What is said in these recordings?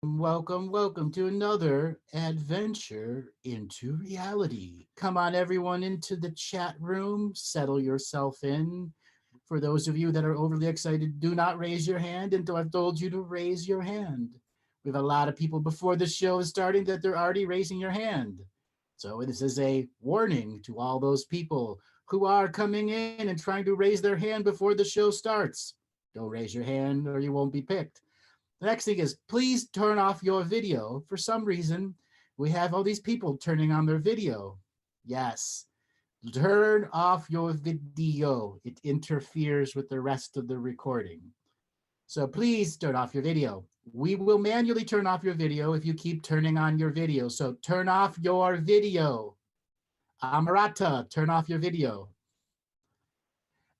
Welcome, welcome to another adventure into reality. Come on, everyone, into the chat room. Settle yourself in. For those of you that are overly excited, do not raise your hand until I've told you to raise your hand. We have a lot of people before the show is starting that they're already raising your hand. So this is a warning to all those people who are coming in and trying to raise their hand before the show starts. Don't raise your hand or you won't be picked. The next thing is, please turn off your video. For some reason, we have all these people turning on their video. Yes, turn off your video. It interferes with the rest of the recording. So please turn off your video. We will manually turn off your video if you keep turning on your video. So turn off your video. Amarata, turn off your video.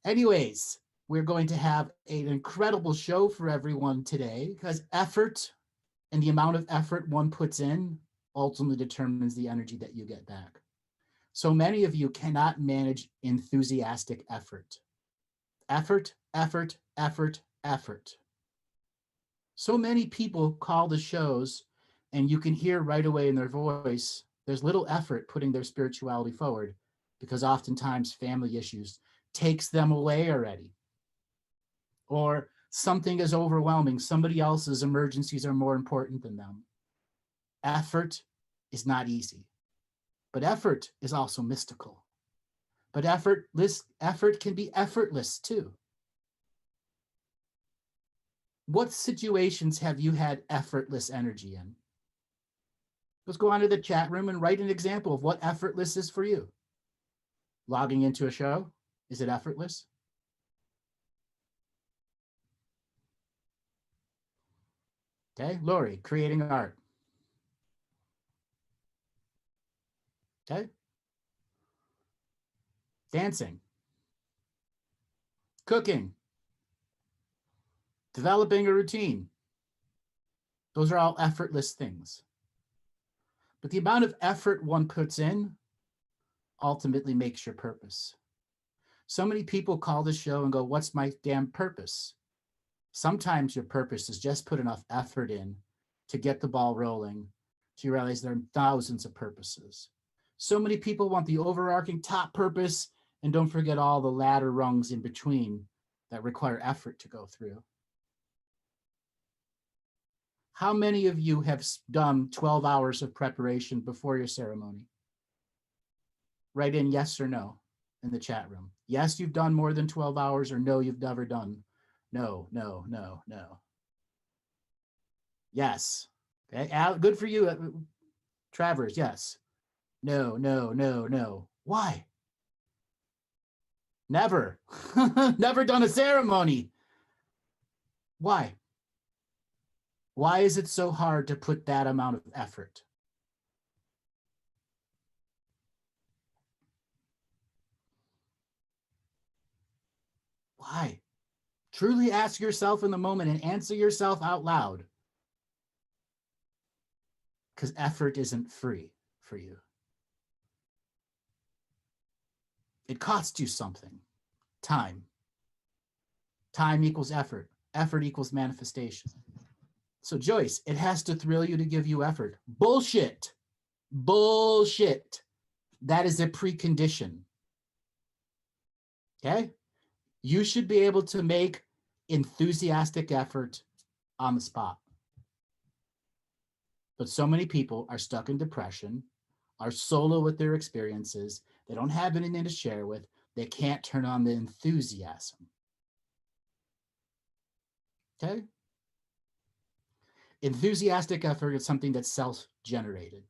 Anyways, we're going to have an incredible show for everyone today because effort and the amount of effort one puts in ultimately determines the energy that you get back. So many of you cannot manage enthusiastic effort. Effort, effort, effort, effort. So many people call the shows and you can hear right away in their voice, there's little effort putting their spirituality forward because oftentimes family issues takes them away already. Or something is overwhelming. Somebody else's emergencies are more important than them. Effort is not easy, but effort is also mystical. But effort can be effortless too. What situations have you had effortless energy in? Let's go on to the chat room and write an example of what effortless is for you. Logging into a show, is it effortless? Okay, Lori, creating art. Okay. Dancing. Cooking. Developing a routine. Those are all effortless things. But the amount of effort one puts in ultimately makes your purpose. So many people call the show and go, what's my damn purpose? Sometimes your purpose is just put enough effort in to get the ball rolling, to realize there are thousands of purposes. So many people want the overarching top purpose and don't forget all the ladder rungs in between that require effort to go through. How many of you have done 12 hours of preparation before your ceremony? Write in yes or no in the chat room. Yes, you've done more than 12 hours, or no, you've never done. No, no, no, no. Yes. Okay, good for you, Travers, yes. No, no, no, no. Why? Never. Never done a ceremony. Why? Why is it so hard to put that amount of effort? Why? Truly ask yourself in the moment and answer yourself out loud. Because effort isn't free for you. It costs you something. Time. Time equals effort. Effort equals manifestation. So Joyce, it has to thrill you to give you effort. Bullshit. Bullshit. That is a precondition. Okay? You should be able to make enthusiastic effort on the spot. But so many people are stuck in depression, are solo with their experiences. They don't have anything to share with. They can't turn on the enthusiasm. Okay? Enthusiastic effort is something that's self-generated.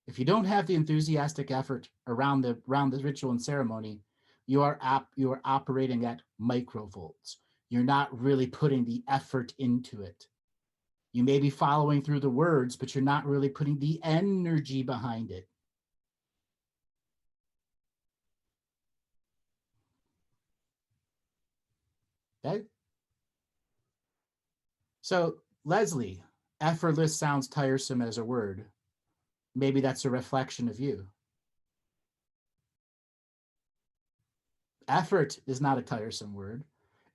If you don't have the enthusiastic effort around the ritual and ceremony, you are operating at microvolts. You're not really putting the effort into it. You may be following through the words, but you're not really putting the energy behind it. Okay? So, Leslie, effortless sounds tiresome as a word. Maybe that's a reflection of you. Effort is not a tiresome word.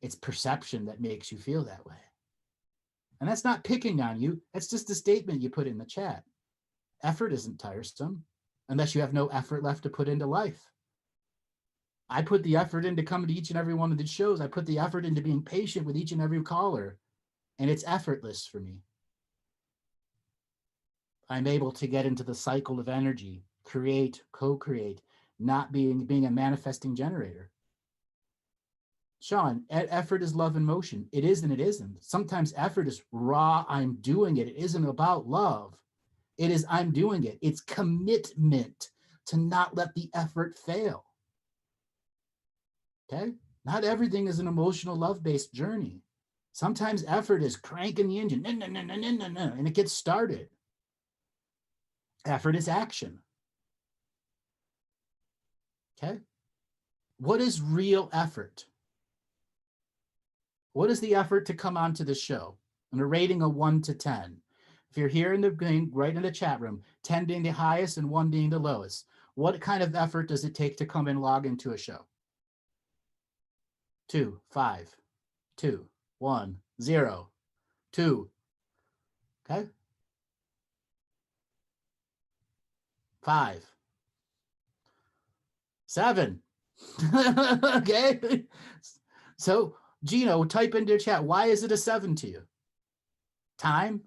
It's perception that makes you feel that way. And that's not picking on you. That's just a statement you put in the chat. Effort isn't tiresome unless you have no effort left to put into life. I put the effort into coming to each and every one of the shows. I put the effort into being patient with each and every caller, and it's effortless for me. I'm able to get into the cycle of energy, create, co-create, not being a manifesting generator. Sean, effort is love in motion. It is and it isn't. Sometimes effort is raw, I'm doing it. It isn't about love. It is I'm doing it. It's commitment to not let the effort fail. Okay? Not everything is an emotional love-based journey. Sometimes effort is cranking the engine, and it gets started. Effort is action. Okay? What is real effort? What is the effort to come onto the show? On a rating of 1 to 10. If you're here in the right in the chat room, 10 being the highest and 1 being the lowest, what kind of effort does it take to come and log into a show? 2, 5, 2, 1, 0, 2. Okay? 5, 7. Okay? So, Gino, type into your chat, why is it a 7 to you? Time?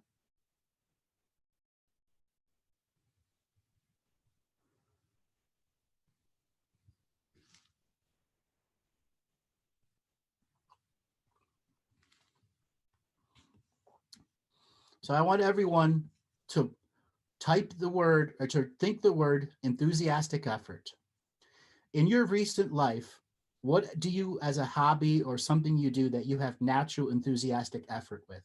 So I want everyone to type the word or to think the word enthusiastic effort. In your recent life, what do you, as a hobby or something you do that you have natural enthusiastic effort with?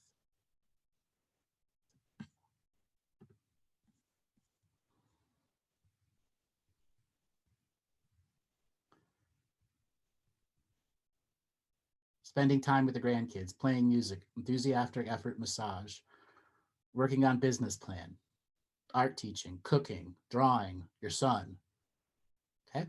Spending time with the grandkids, playing music, enthusiastic effort massage, working on business plan, art teaching, cooking, drawing, your son. Okay.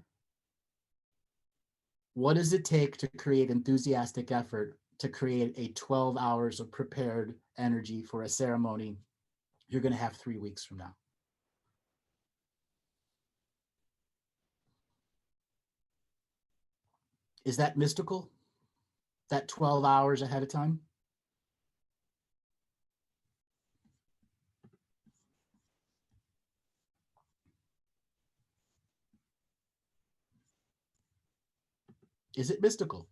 What does it take to create enthusiastic effort to create a 12 hours of prepared energy for a ceremony you're going to have 3 weeks from now? Is that mystical? That 12 hours ahead of time? Is it mystical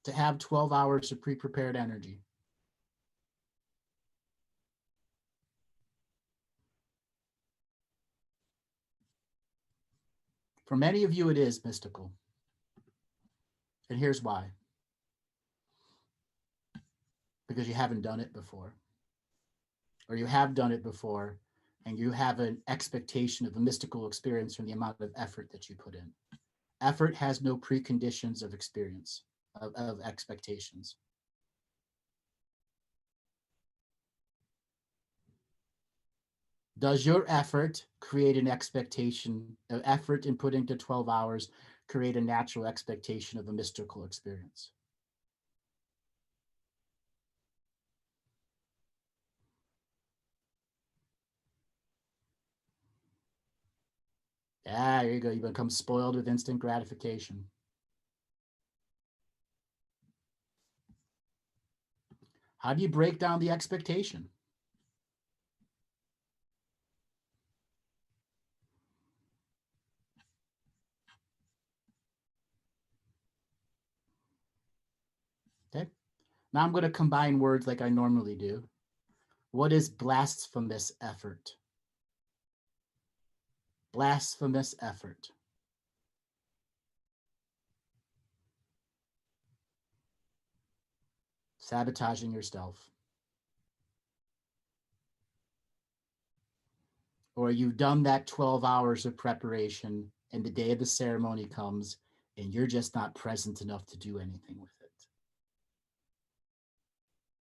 to have 12 hours of pre-prepared energy? For many of you, it is mystical. And here's why. Because you haven't done it before. Or you have done it before, and you have an expectation of a mystical experience from the amount of effort that you put in. Effort has no preconditions of experience, of expectations. Does your effort create an expectation of effort in putting to 12 hours, create a natural expectation of a mystical experience? Yeah, there you go. You become spoiled with instant gratification. How do you break down the expectation? Okay. Now I'm going to combine words like I normally do. What is blasphemous effort? Blasphemous effort. sabotaging yourself. Or you've done that 12 hours of preparation and the day of the ceremony comes and you're just not present enough to do anything with it.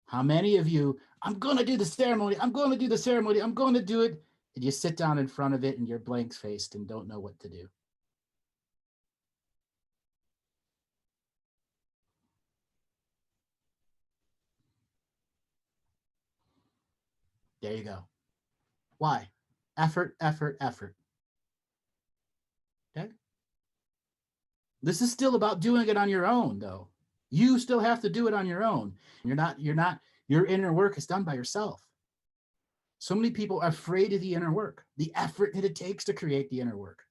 How many of you, I'm going to do the ceremony, I'm going to do the ceremony, I'm going to do it, and you sit down in front of it and you're blank-faced and don't know what to do? There you go. Why? Effort, effort, effort. Okay? This is still about doing it on your own, though. You still have to do it on your own. Your inner work is done by yourself. So many people are afraid of the inner work, the effort that it takes to create the inner work.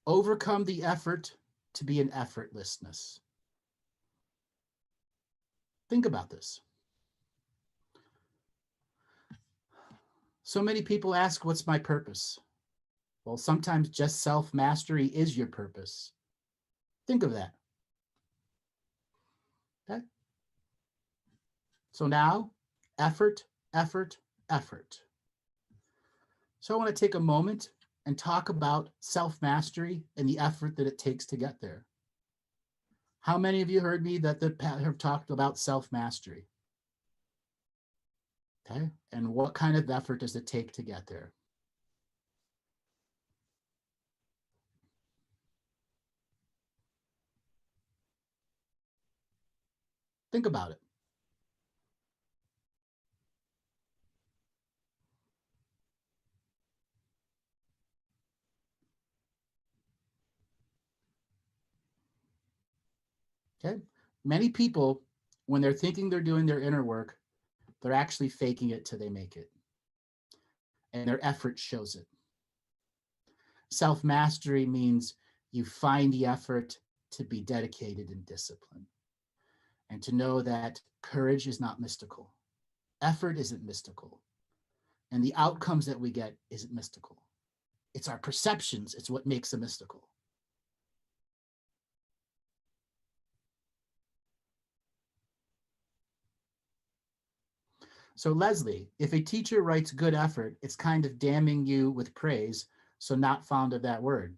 Overcome the effort to be an effortlessness. Think about this. So many people ask, what's my purpose? Well, sometimes just self-mastery is your purpose. Think of that. Okay? So now, effort, effort, effort. So I want to take a moment and talk about self-mastery and the effort that it takes to get there. How many of you heard me that have talked about self-mastery? Okay, and what kind of effort does it take to get there? Think about it. Okay, many people, when they're thinking they're doing their inner work, they're actually faking it till they make it. And their effort shows it. Self-mastery means you find the effort to be dedicated and disciplined. And to know that courage is not mystical. Effort isn't mystical. And the outcomes that we get isn't mystical. It's our perceptions. It's what makes them mystical. So Leslie, if a teacher writes good effort, it's kind of damning you with praise, so not fond of that word.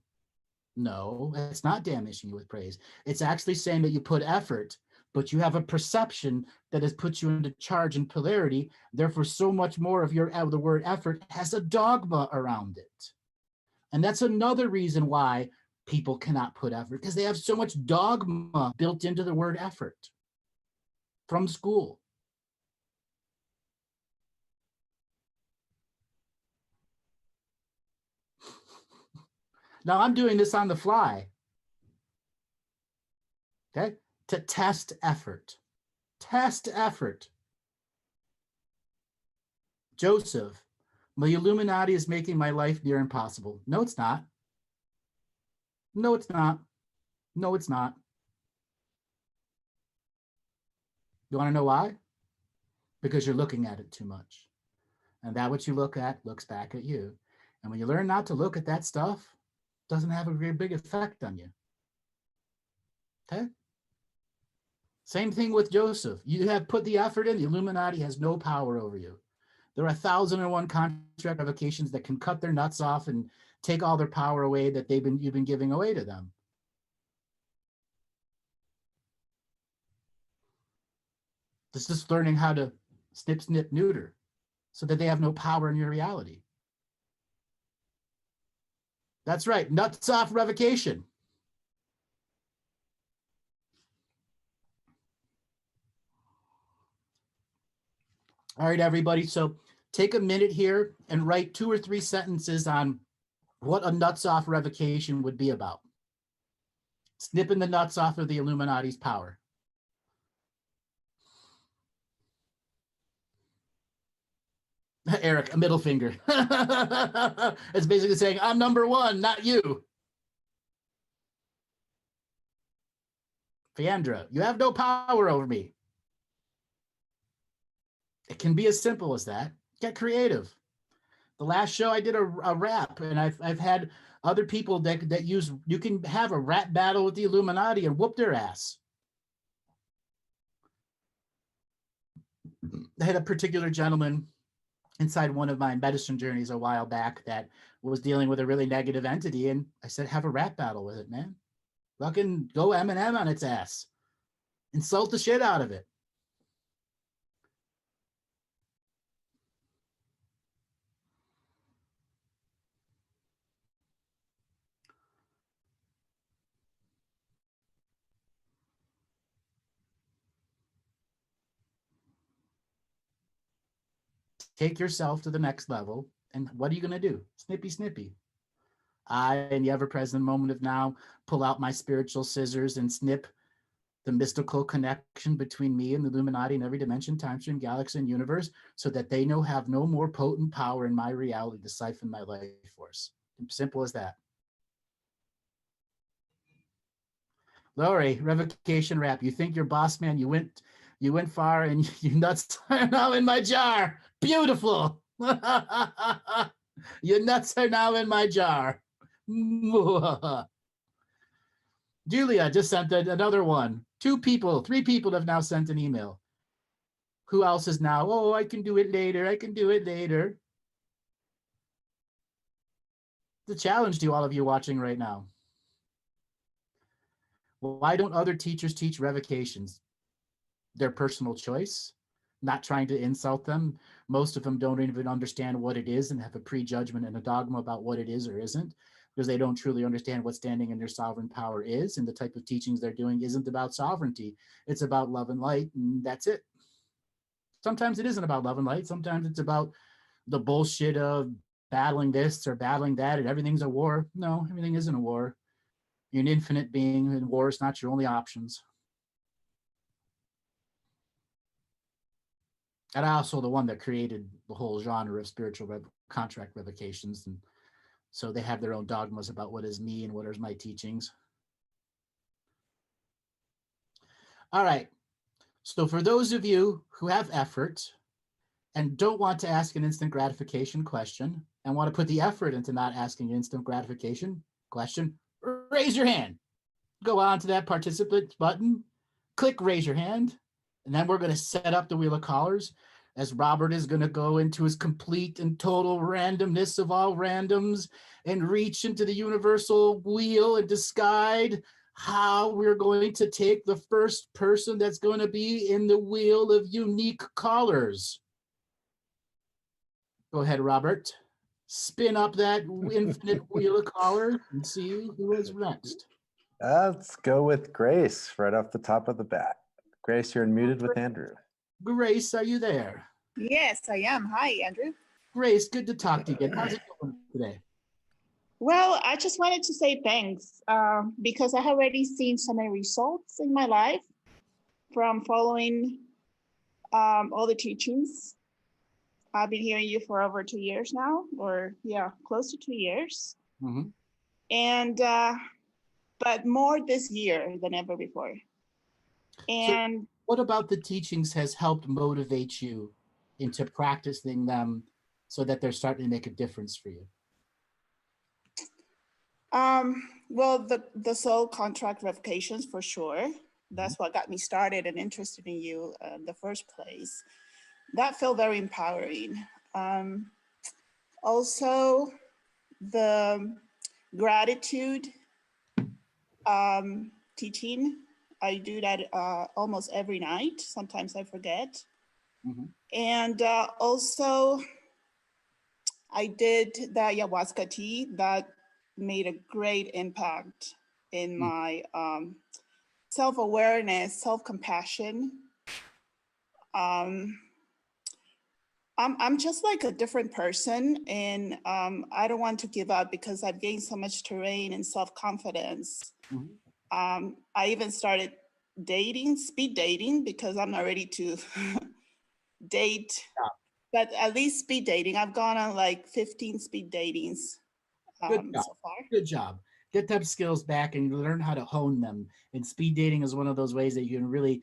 No, it's not damaging you with praise. It's actually saying that you put effort, but you have a perception that has put you into charge and polarity. Therefore, so much more of the word effort has a dogma around it. And that's another reason why people cannot put effort, because they have so much dogma built into the word effort from school. Now I'm doing this on the fly, okay, to test effort. Test effort. Joseph, the Illuminati is making my life near impossible. No, it's not. No, it's not. No, it's not. You want to know why? Because you're looking at it too much. And that what you look at looks back at you. And when you learn not to look at that stuff, it doesn't have a very big effect on you. Okay? Same thing with Joseph. You have put the effort in, the Illuminati has no power over you. There are 1,001 contract revocations that can cut their nuts off and take all their power away that you've been giving away to them. This is learning how to snip, snip, neuter so that they have no power in your reality. That's right, nuts off revocation. All right, everybody. So take a minute here and write 2 or 3 sentences on what a nuts off revocation would be about. Snipping the nuts off of the Illuminati's power. Eric, a middle finger. It's basically saying, I'm number 1, not you. Fiandra, you have no power over me. It can be as simple as that. Get creative. The last show I did a rap, and I've had other people that use, you can have a rap battle with the Illuminati and whoop their ass. I had a particular gentleman inside one of my medicine journeys a while back that was dealing with a really negative entity, and I said, have a rap battle with it, man. Fucking go Eminem on its ass. Insult the shit out of it. Take yourself to the next level. And what are you going to do? Snippy, snippy. I, in the ever-present moment of now, pull out my spiritual scissors and snip the mystical connection between me and the Illuminati in every dimension, time stream, galaxy, and universe, so that they have no more potent power in my reality to siphon my life force. Simple as that. Lori, revocation rap. You think you're boss man? You went far, and you nuts are now in my jar. Beautiful. Your nuts are now in my jar. Julia just sent another one. 3 people have now sent an email. Who else is now? Oh, I can do it later. I can do it later. The challenge to all of you watching right now. Why don't other teachers teach revocations? Their personal choice, not trying to insult them. Most of them don't even understand what it is and have a prejudgment and a dogma about what it is or isn't, because they don't truly understand what standing in their sovereign power is. And the type of teachings they're doing isn't about sovereignty. It's about love and light, and that's it. Sometimes it isn't about love and light. Sometimes it's about the bullshit of battling this or battling that, and everything's a war. No, everything isn't a war. You're an infinite being, and war is not your only options. And also the one that created the whole genre of spiritual contract revocations. And so they have their own dogmas about what is me and what is my teachings. All right. So for those of you who have effort and don't want to ask an instant gratification question and want to put the effort into not asking an instant gratification question, raise your hand. Go on to that participant button, click raise your hand, and then we're going to set up the wheel of callers as Robert is going to go into his complete and total randomness of all randoms and reach into the universal wheel and decide how we're going to take the first person that's going to be in the wheel of unique callers. Go ahead, Robert. Spin up that infinite wheel of callers and see who is next. Let's go with Grace right off the top of the bat. Grace, you're unmuted with Andrew. Grace, are you there? Yes, I am. Hi, Andrew. Grace, good to talk to you again. How's it going today? Well, I just wanted to say thanks because I have already seen so many results in my life from following all the teachings. I've been hearing you for over 2 years now, or yeah, close to 2 years. Mm-hmm. And, but more this year than ever before. And so what about the teachings has helped motivate you into practicing them so that they're starting to make a difference for you? Well, the soul contract revocations for sure. That's what got me started and interested in you in the first place. That felt very empowering. Also, the gratitude teaching. I do that almost every night. Sometimes I forget. Mm-hmm. And also, I did the ayahuasca tea that made a great impact in my self-awareness, self-compassion. I'm just like a different person, and I don't want to give up because I've gained so much terrain and self-confidence. Mm-hmm. I even started speed dating, because I'm not ready to date, but at least speed dating. I've gone on like 15 speed datings so far. Good job. Get them skills back and learn how to hone them. And speed dating is one of those ways that you can really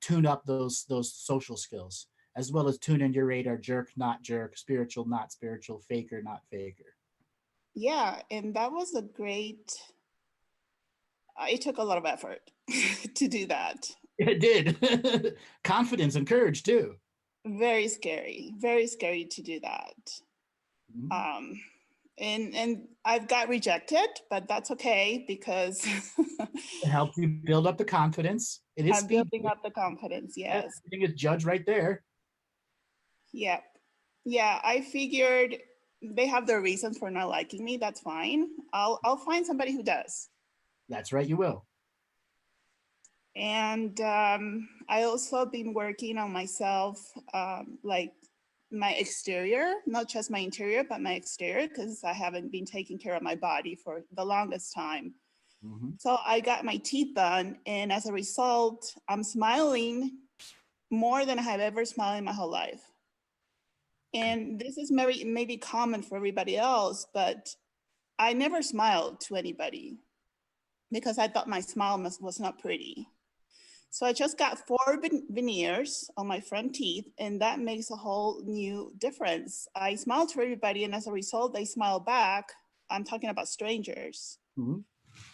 tune up those social skills. as well as tune in your radar, jerk, not jerk, spiritual, not spiritual, faker, not faker. Yeah, and that was a great, it took a lot of effort to do that. It did. Confidence and courage too. Very scary to do that. Mhm. And I've got rejected, but that's okay because It helps you build up the confidence. It is I'm speed. building up the confidence. Yes. Everything is judged right there. Yep. Yeah, I figured they have their reasons for not liking me. That's fine. I'll find somebody who does. That's right, you will. And I also been working on myself, like my exterior, not just my interior, but my exterior, because I haven't been taking care of my body for the longest time. Mhm. So I got my teeth done, and as a result, I'm smiling more than I have ever smiled in my whole life. And this is maybe common for everybody else, but I never smiled to anybody because I thought my smile was not pretty. So I just got 4 veneers on my front teeth, and that makes a whole new difference. I smile to everybody, and as a result, they smile back. I'm talking about strangers. Mhm.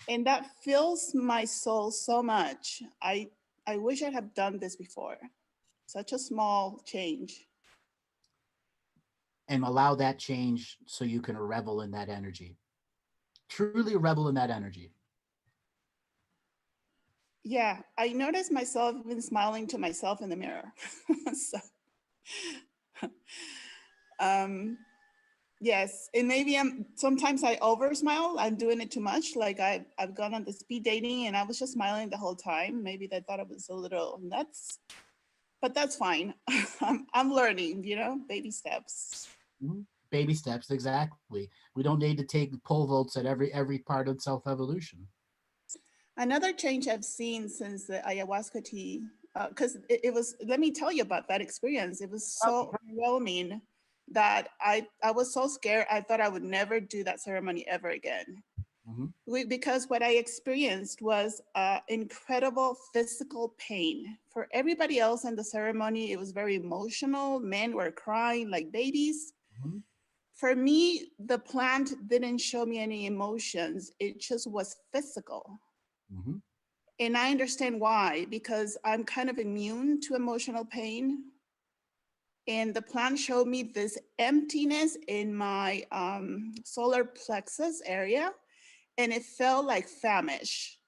And that fills my soul so much. I wish I had done this before. Such a small change. And allow that change so you can revel in that energy. Truly revel in that energy. Yeah, I noticed myself even smiling to myself in the mirror. So, yes, and maybe sometimes I over smile. I'm doing it too much. Like I've gone on the speed dating and I was just smiling the whole time. Maybe they thought it was a little nuts, but that's fine. I'm learning, baby steps. Mhm. Baby steps, exactly. We don't need to take pole vaults at every part of self-evolution. Another change I've seen since the ayahuasca tea, because it was, let me tell you about that experience. It was so overwhelming that I was so scared. I thought I would never do that ceremony ever again. Mhm. Because what I experienced was incredible physical pain. For everybody else in the ceremony, it was very emotional. Men were crying like babies. Mhm. For me, the plant didn't show me any emotions. It just was physical. Mhm. And I understand why, because I'm kind of immune to emotional pain. And the plant showed me this emptiness in my solar plexus area, and it felt like famish.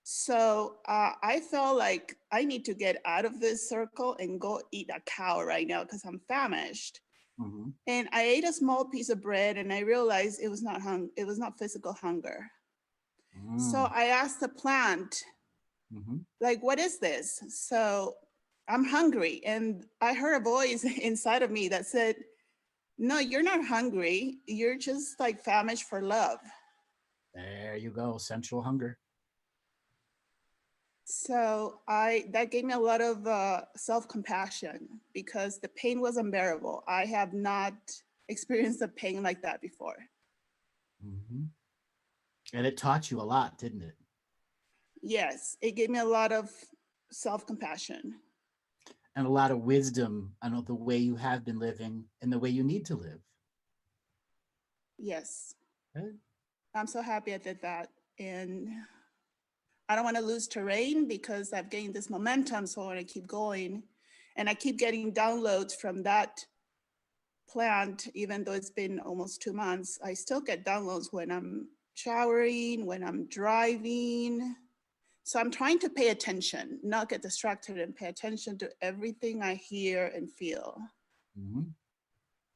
So I felt like I need to get out of this circle and go eat a cow right now because I'm famished. Mhm. And I ate a small piece of bread, and I realized it was not physical hunger. So Mm. I asked the plant, Mhm. like, what is this? So I'm hungry. And I heard a voice inside of me that said, no, you're not hungry. You're just like famished for love. There you go, sensual hunger. So that gave me a lot of self-compassion because the pain was unbearable. I have not experienced a pain like that before. Mhm. And it taught you a lot, didn't it? Yes, it gave me a lot of self-compassion. And a lot of wisdom on the way you have been living and the way you need to live. Yes, Right? I'm so happy I did that. And I don't want to lose terrain because I've gained this momentum, so I want to keep going. And I keep getting downloads from that plant, even though it's been almost 2 months. I still get downloads when I'm showering, when I'm driving. So I'm trying to pay attention, not get distracted, and pay attention to everything I hear and feel. Mhm.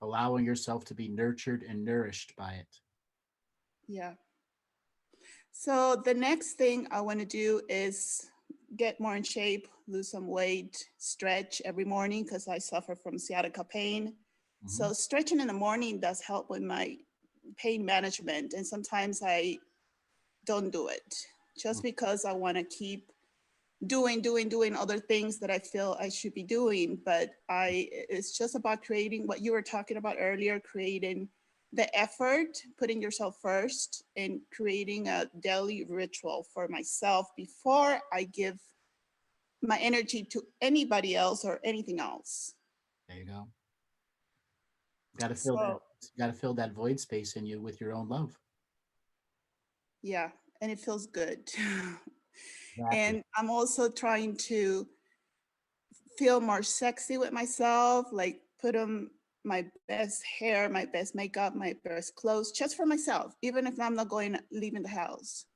Allowing yourself to be nurtured and nourished by it. Yeah. So the next thing I want to do is get more in shape, lose some weight, stretch every morning because I suffer from sciatica pain. So Mhm. stretching in the morning does help with my pain management. And sometimes I don't do it just because I want to keep doing other things that I feel I should be doing. But it's just about creating what you were talking about earlier, creating the effort, putting yourself first, and creating a daily ritual for myself before I give my energy to anybody else or anything else. There you go. Got to fill that. So Got to fill that void space in you with your own love. yeah, and it feels good. Exactly. And I'm also trying to feel more sexy with myself, like put on my best hair, my best makeup, my best clothes, just for myself, even if I'm not going leaving the house.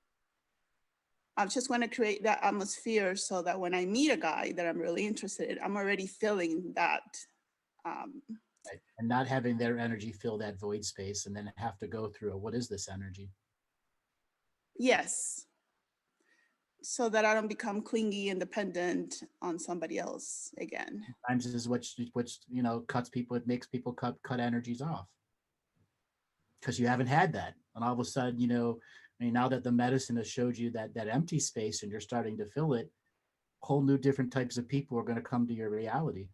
I just want to create that atmosphere so that when I meet a guy that I'm really interested in, I'm already feeling that. Um, Right. And not having their energy fill that void space, and then have to go through what is this energy? yes, so that I don't become clingy and dependent on somebody else again. Sometimes this is which cuts people. It makes people cut energies off because you haven't had that, and all of a sudden, I mean, now that the medicine has showed you that empty space, and you're starting to fill it, whole new different types of people are going to come to your reality.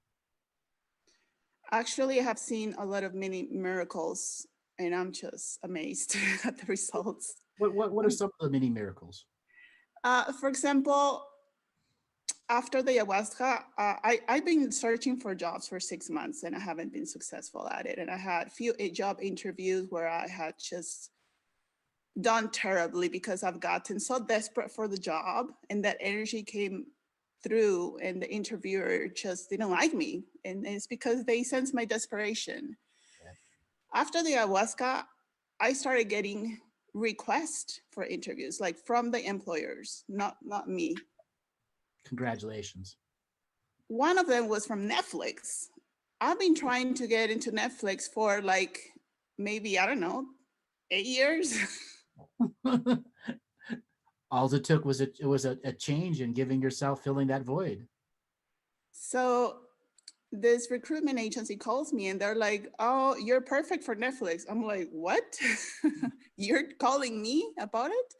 Actually, I have seen a lot of mini miracles, and I'm just amazed at the results. What are some of the mini miracles? For example, after the ayahuasca, I've been searching for jobs for 6 months and I haven't been successful at it. And I had few job interviews where I had just done terribly because I've gotten so desperate for the job, and that energy came through and the interviewer just didn't like me. And it's because they sense my desperation. Yeah. After the ayahuasca, I started getting requests for interviews, like from the employers, not me. Congratulations. One of them was from Netflix. I've been trying to get into Netflix for like maybe, I don't know, 8 years. All it took was a change in giving yourself, filling that void. So this recruitment agency calls me and they're like, "Oh, you're perfect for Netflix." I'm like, "What?" You're calling me about it?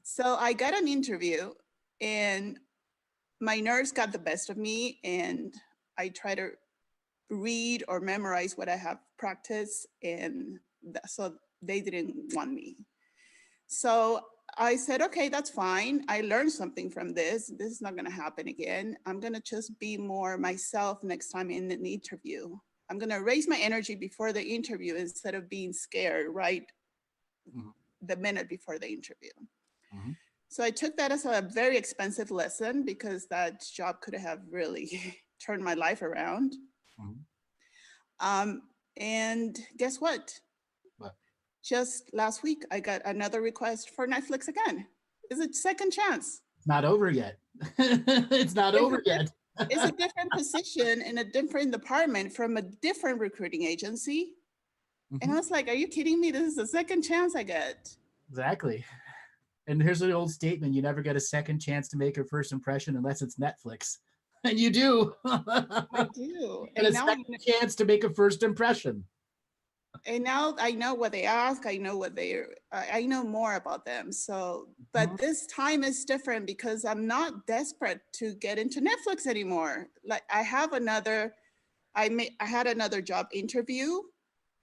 So I got an interview and my nerves got the best of me, and I try to read or memorize what I have practiced, and so they didn't want me. So I said, okay, that's fine. I learned something from this. This is not going to happen again. I'm going to just be more myself next time in an interview. I'm going to raise my energy before the interview instead of being scared right the minute before the interview. Mm-hmm. So I took that as a very expensive lesson because that job could have really turned my life around. Mm-hmm. And guess what? What? Just last week, I got another request for Netflix again. It's a second chance. It's not over yet. It's not over yet. It's a different position in a different department from a different recruiting agency. Mm-hmm. And I was like, are you kidding me? This is the second chance I get. Exactly. And here's the old statement: you never get a second chance to make a first impression unless it's Netflix. And you do. I do. And a second chance to make a first impression. And now I know what they ask. I know I know more about them. So, but this time is different because I'm not desperate to get into Netflix anymore. Like I had another job interview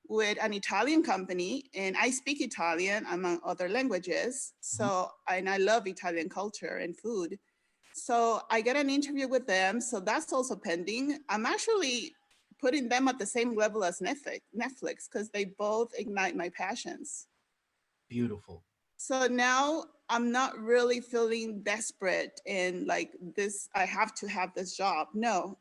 with an Italian company, and I speak Italian among other languages. So, and I love Italian culture and food. So I get an interview with them. So that's also pending. I'm actually putting them at the same level as Netflix because they both ignite my passions. Beautiful. So now I'm not really feeling desperate and like this, I have to have this job. No,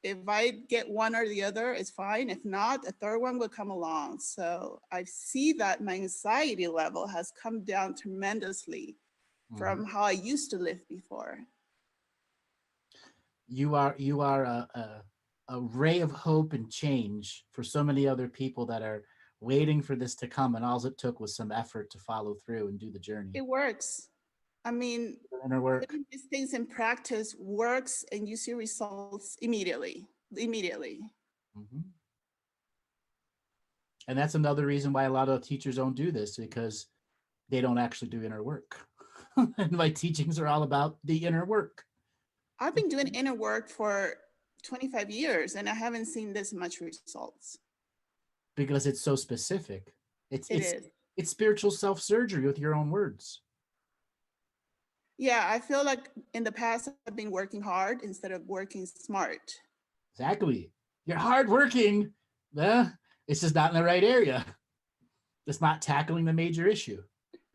if I get one or the other, it's fine. If not, a third one will come along. So I see that my anxiety level has come down tremendously from how I used to live before. You are a ray of hope and change for so many other people that are waiting for this to come, and all it took was some effort to follow through and do the journey. It works. I mean, putting these things in practice works, and you see results immediately. Mm-hmm. And that's another reason why a lot of teachers don't do this, because they don't actually do inner work. And my teachings are all about the inner work. I've been doing inner work for 25 years, and I haven't seen this much results. Because it's so specific. It's spiritual self-surgery with your own words. Yeah, I feel like in the past I've been working hard instead of working smart. Exactly. You're hardworking. It's just not in the right area. It's not tackling the major issue.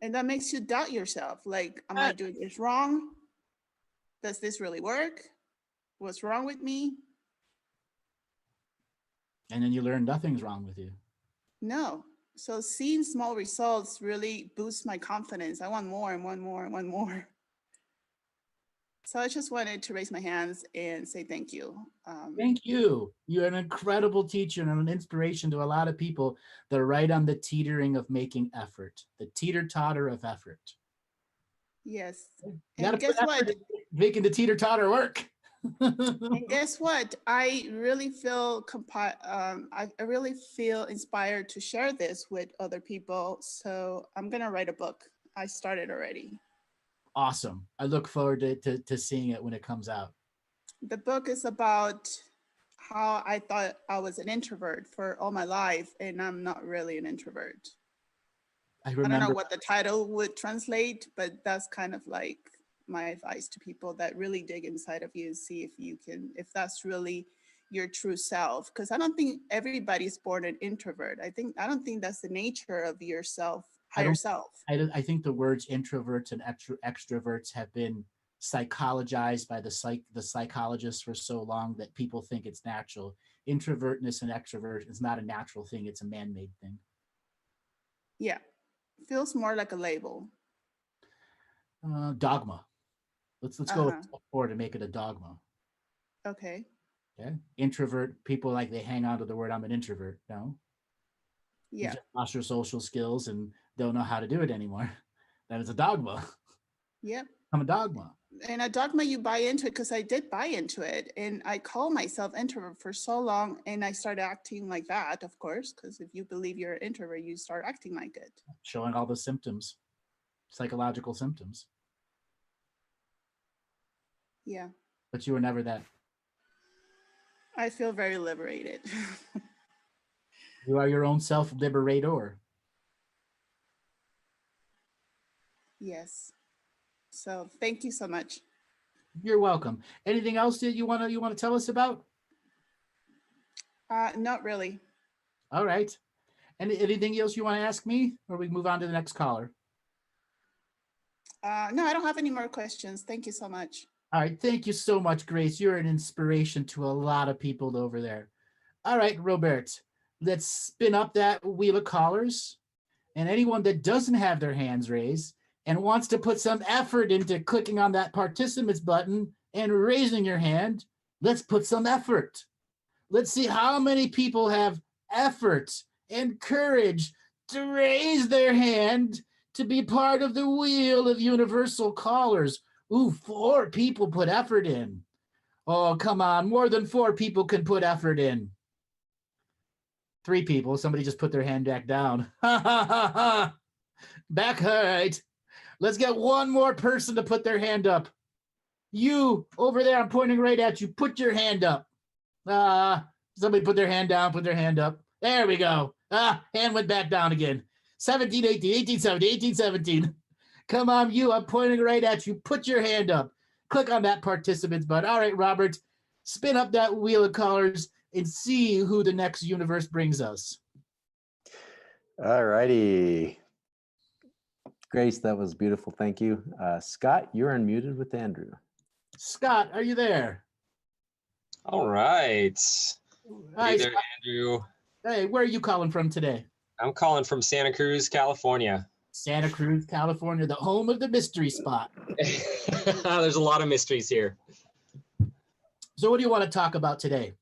And that makes you doubt yourself. Like, am I doing this wrong? Does this really work? What's wrong with me? And then you learn nothing's wrong with you. No. So seeing small results really boosts my confidence. I want more and one more and one more. So I just wanted to raise my hands and say thank you. Thank you. You're an incredible teacher and an inspiration to a lot of people that are right on the teetering of making effort, the teeter-totter of effort. Yes. And guess what? Making the teeter-totter work. And guess what? I really feel I really feel inspired to share this with other people. So I'm gonna write a book. I started already. Awesome. I look forward to seeing it when it comes out. The book is about how I thought I was an introvert for all my life, and I'm not really an introvert. I don't know what the title would translate, but that's kind of like my advice to people that really dig inside of you and see if that's really your true self. Because I don't think everybody's born an introvert. I don't think that's the nature of yourself, higher self. I think the words introverts and extroverts have been psychologized by the psychologists for so long that people think it's natural. Introvertness and extrovert is not a natural thing. It's a man-made thing. Yeah. Feels more like a label. Dogma. Let's go with step 4 to make it a dogma. Okay. Okay. Introvert, people like they hang on to the word I'm an introvert. No. Yeah. You just lost your social skills and don't know how to do it anymore. That is a dogma. Yep. I'm a dogma. And a dogma, you buy into it, because I did buy into it. And I call myself introvert for so long, and I started acting like that, of course, because if you believe you're an introvert, you start acting like it. Showing all the symptoms, psychological symptoms. Yeah. But you were never that. I feel very liberated. You are your own self-liberator. Yes. So thank you so much. You're welcome. Anything else that you want to tell us about? Not really. All right. Anything else you want to ask me, or we move on to the next caller? No, I don't have any more questions. Thank you so much. All right. Thank you so much, Grace. You're an inspiration to a lot of people over there. All right, Robert, let's spin up that wheel of callers. And anyone that doesn't have their hands raised and wants to put some effort into clicking on that participants button and raising your hand, let's put some effort. Let's see how many people have effort and courage to raise their hand to be part of the wheel of universal callers. Ooh, 4 people put effort in. Oh, come on. More than 4 people can put effort in. 3 people. Somebody just put their hand back down. Back right. Let's get one more person to put their hand up. You over there, I'm pointing right at you. Put your hand up. Somebody put their hand down, put their hand up. There we go. Hand went back down again. 17, 18, 18, 17, 18, 17. Come on, you. I'm pointing right at you. Put your hand up. Click on that participants button. All right, Robert, spin up that wheel of callers and see who the next universe brings us. All righty. Grace, that was beautiful. Thank you. Scott, you're unmuted with Andrew. Scott, are you there? All right. Hi, Hey there, Scott. Andrew. Hey, where are you calling from today? I'm calling from Santa Cruz, California. Santa Cruz, California, the home of the mystery spot. There's a lot of mysteries here. So what do you want to talk about today?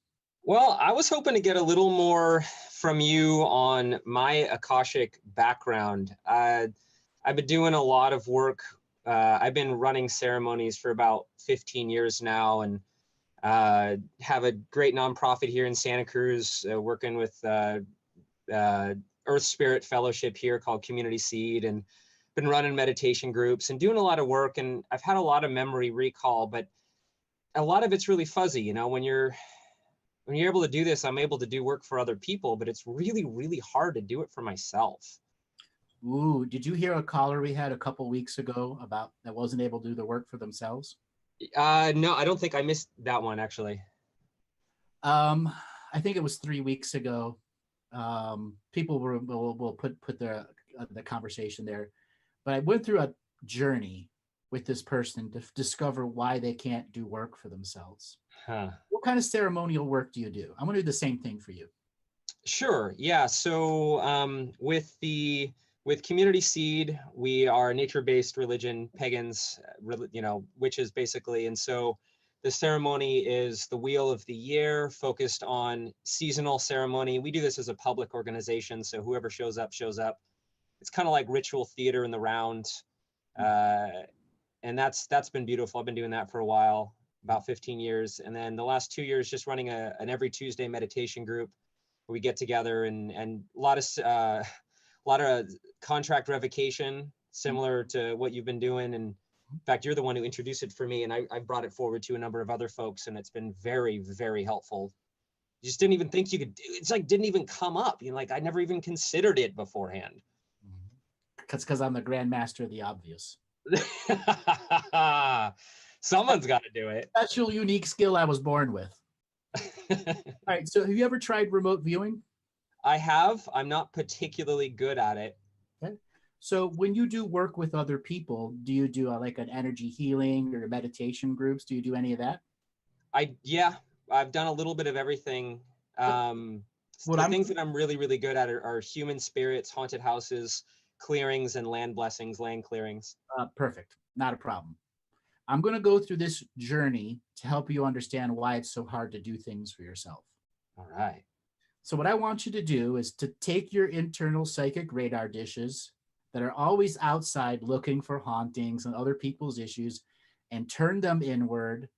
Well, I was hoping to get a little more from you on my Akashic background. I've been doing a lot of work. I've been running ceremonies for about 15 years now, and have a great nonprofit here in Santa Cruz, working with Earth Spirit Fellowship here called Community Seed, and been running meditation groups and doing a lot of work. And I've had a lot of memory recall, but a lot of it's really fuzzy. You know, when you're able to do this, I'm able to do work for other people, but it's really, really hard to do it for myself. Ooh, did you hear a caller we had a couple weeks ago about that wasn't able to do the work for themselves? No, I don't think I missed that one, actually. I think it was 3 weeks ago. People will put the conversation there, but I went through a journey with this person to discover why they can't do work for themselves. Huh. What kind of ceremonial work do you do? I'm going to do the same thing for you. Sure. Yeah. So with Community Seed, we are a nature-based religion, pagans, witches basically. And so the ceremony is the Wheel of the Year, focused on seasonal ceremony. We do this as a public organization, so whoever shows up, shows up. It's kind of like ritual theater in the round. And that's been beautiful. I've been doing that for a while, about 15 years. And then the last 2 years, just running an every Tuesday meditation group where we get together and a lot of contract revocation, similar to what you've been doing. And in fact, you're the one who introduced it for me, and I brought it forward to a number of other folks, and it's been very, very helpful. You just didn't even think you could do it. It's like didn't even come up. Like I never even considered it beforehand. Because I'm the grandmaster of the obvious. Someone's got to do it. Special, unique skill I was born with. All right. So have you ever tried remote viewing? I have. I'm not particularly good at it. Okay. So when you do work with other people, do you do like an energy healing or meditation groups? Do you do any of that? Yeah, I've done a little bit of everything. Things that I'm really, really good at are human spirits, haunted houses, clearings, and land blessings, land clearings. Perfect. Not a problem. I'm going to go through this journey to help you understand why it's so hard to do things for yourself. All right. So what I want you to do is to take your internal psychic radar dishes that are always outside looking for hauntings and other people's issues and turn them inward.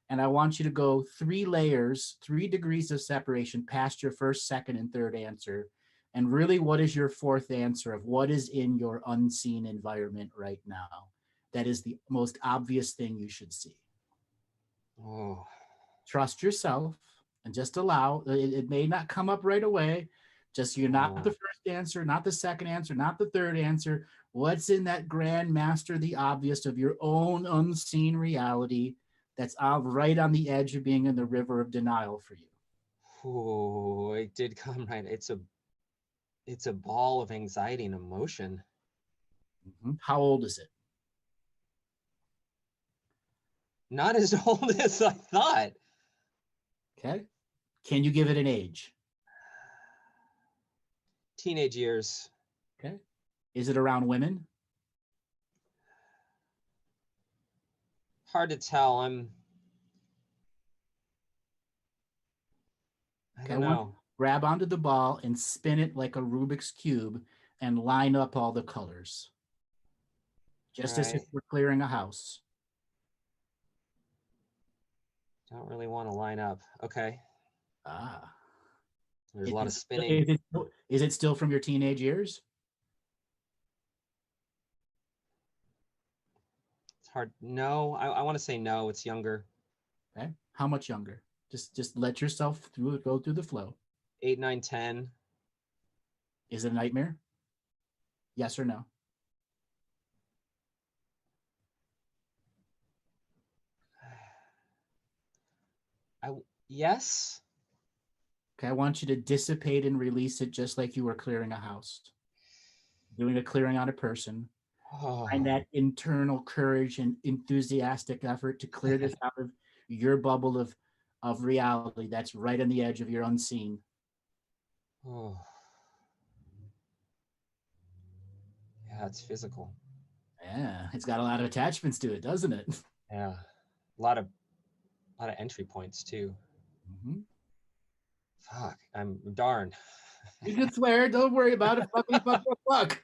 And I want you to go 3 layers, 3 degrees of separation past your first, second, and third answer. And really, what is your 4th answer of what is in your unseen environment right now? That is the most obvious thing you should see. Oh. Trust yourself and just allow. It may not come up right away. Just you're not the first answer, not the second answer, not the third answer. What's in that grand master, the obvious of your own unseen reality that's right on the edge of being in the river of denial for you? Oh, it did come right. It's a ball of anxiety and emotion. Mm-hmm. How old is it? Not as old as I thought. Okay. Can you give it an age? Teenage years. Okay. Is it around women? Hard to tell. I don't know. Grab onto the ball and spin it like a Rubik's Cube and line up all the colors. Just as if we're clearing a house. Don't really want to line up. Okay. Ah. There's a lot of spinning. Is it still from your teenage years? It's hard. No, I want to say no. It's younger. Okay. How much younger? Just let yourself go through the flow. 8, 9, 10. Is it a nightmare? Yes or no? Yes. Okay, I want you to dissipate and release it just like you were clearing a house. Doing a clearing on a person. And that internal courage and enthusiastic effort to clear this out of your bubble of reality that's right on the edge of your unseen. Oh. Yeah, it's physical. Yeah, it's got a lot of attachments to it, doesn't it? Yeah, a lot of entry points too. Mm-hmm. Fuck, I'm darn. You can swear. Don't worry about it. Fuck.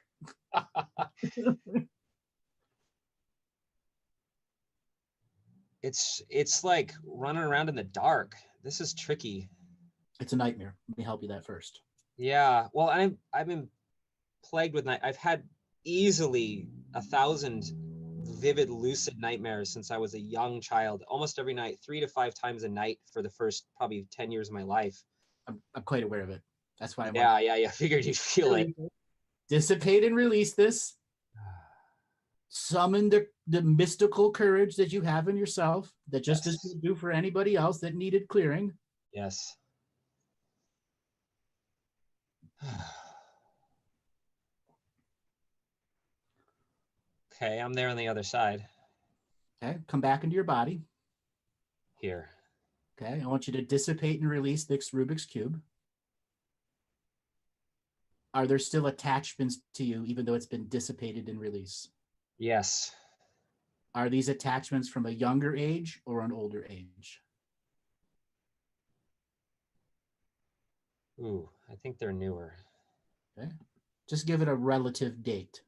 It's like running around in the dark. This is tricky. It's a nightmare. Let me help you that first. Yeah. Well, I've been plagued with I've had easily 1,000 vivid lucid nightmares since I was a young child. Almost every night, 3 to 5 times a night for the first probably 10 years of my life. I'm quite aware of it. That's why. Yeah. Figured you'd feel it. Dissipate and release this. Summon the mystical courage that you have in yourself that just as you do for anybody else that needed clearing. Yes. Okay, I'm there on the other side. Okay, come back into your body. Here. Okay, I want you to dissipate and release this Rubik's Cube. Are there still attachments to you, even though it's been dissipated and released? Yes. Are these attachments from a younger age or an older age? Ooh, I think they're newer. Okay, just give it a relative date.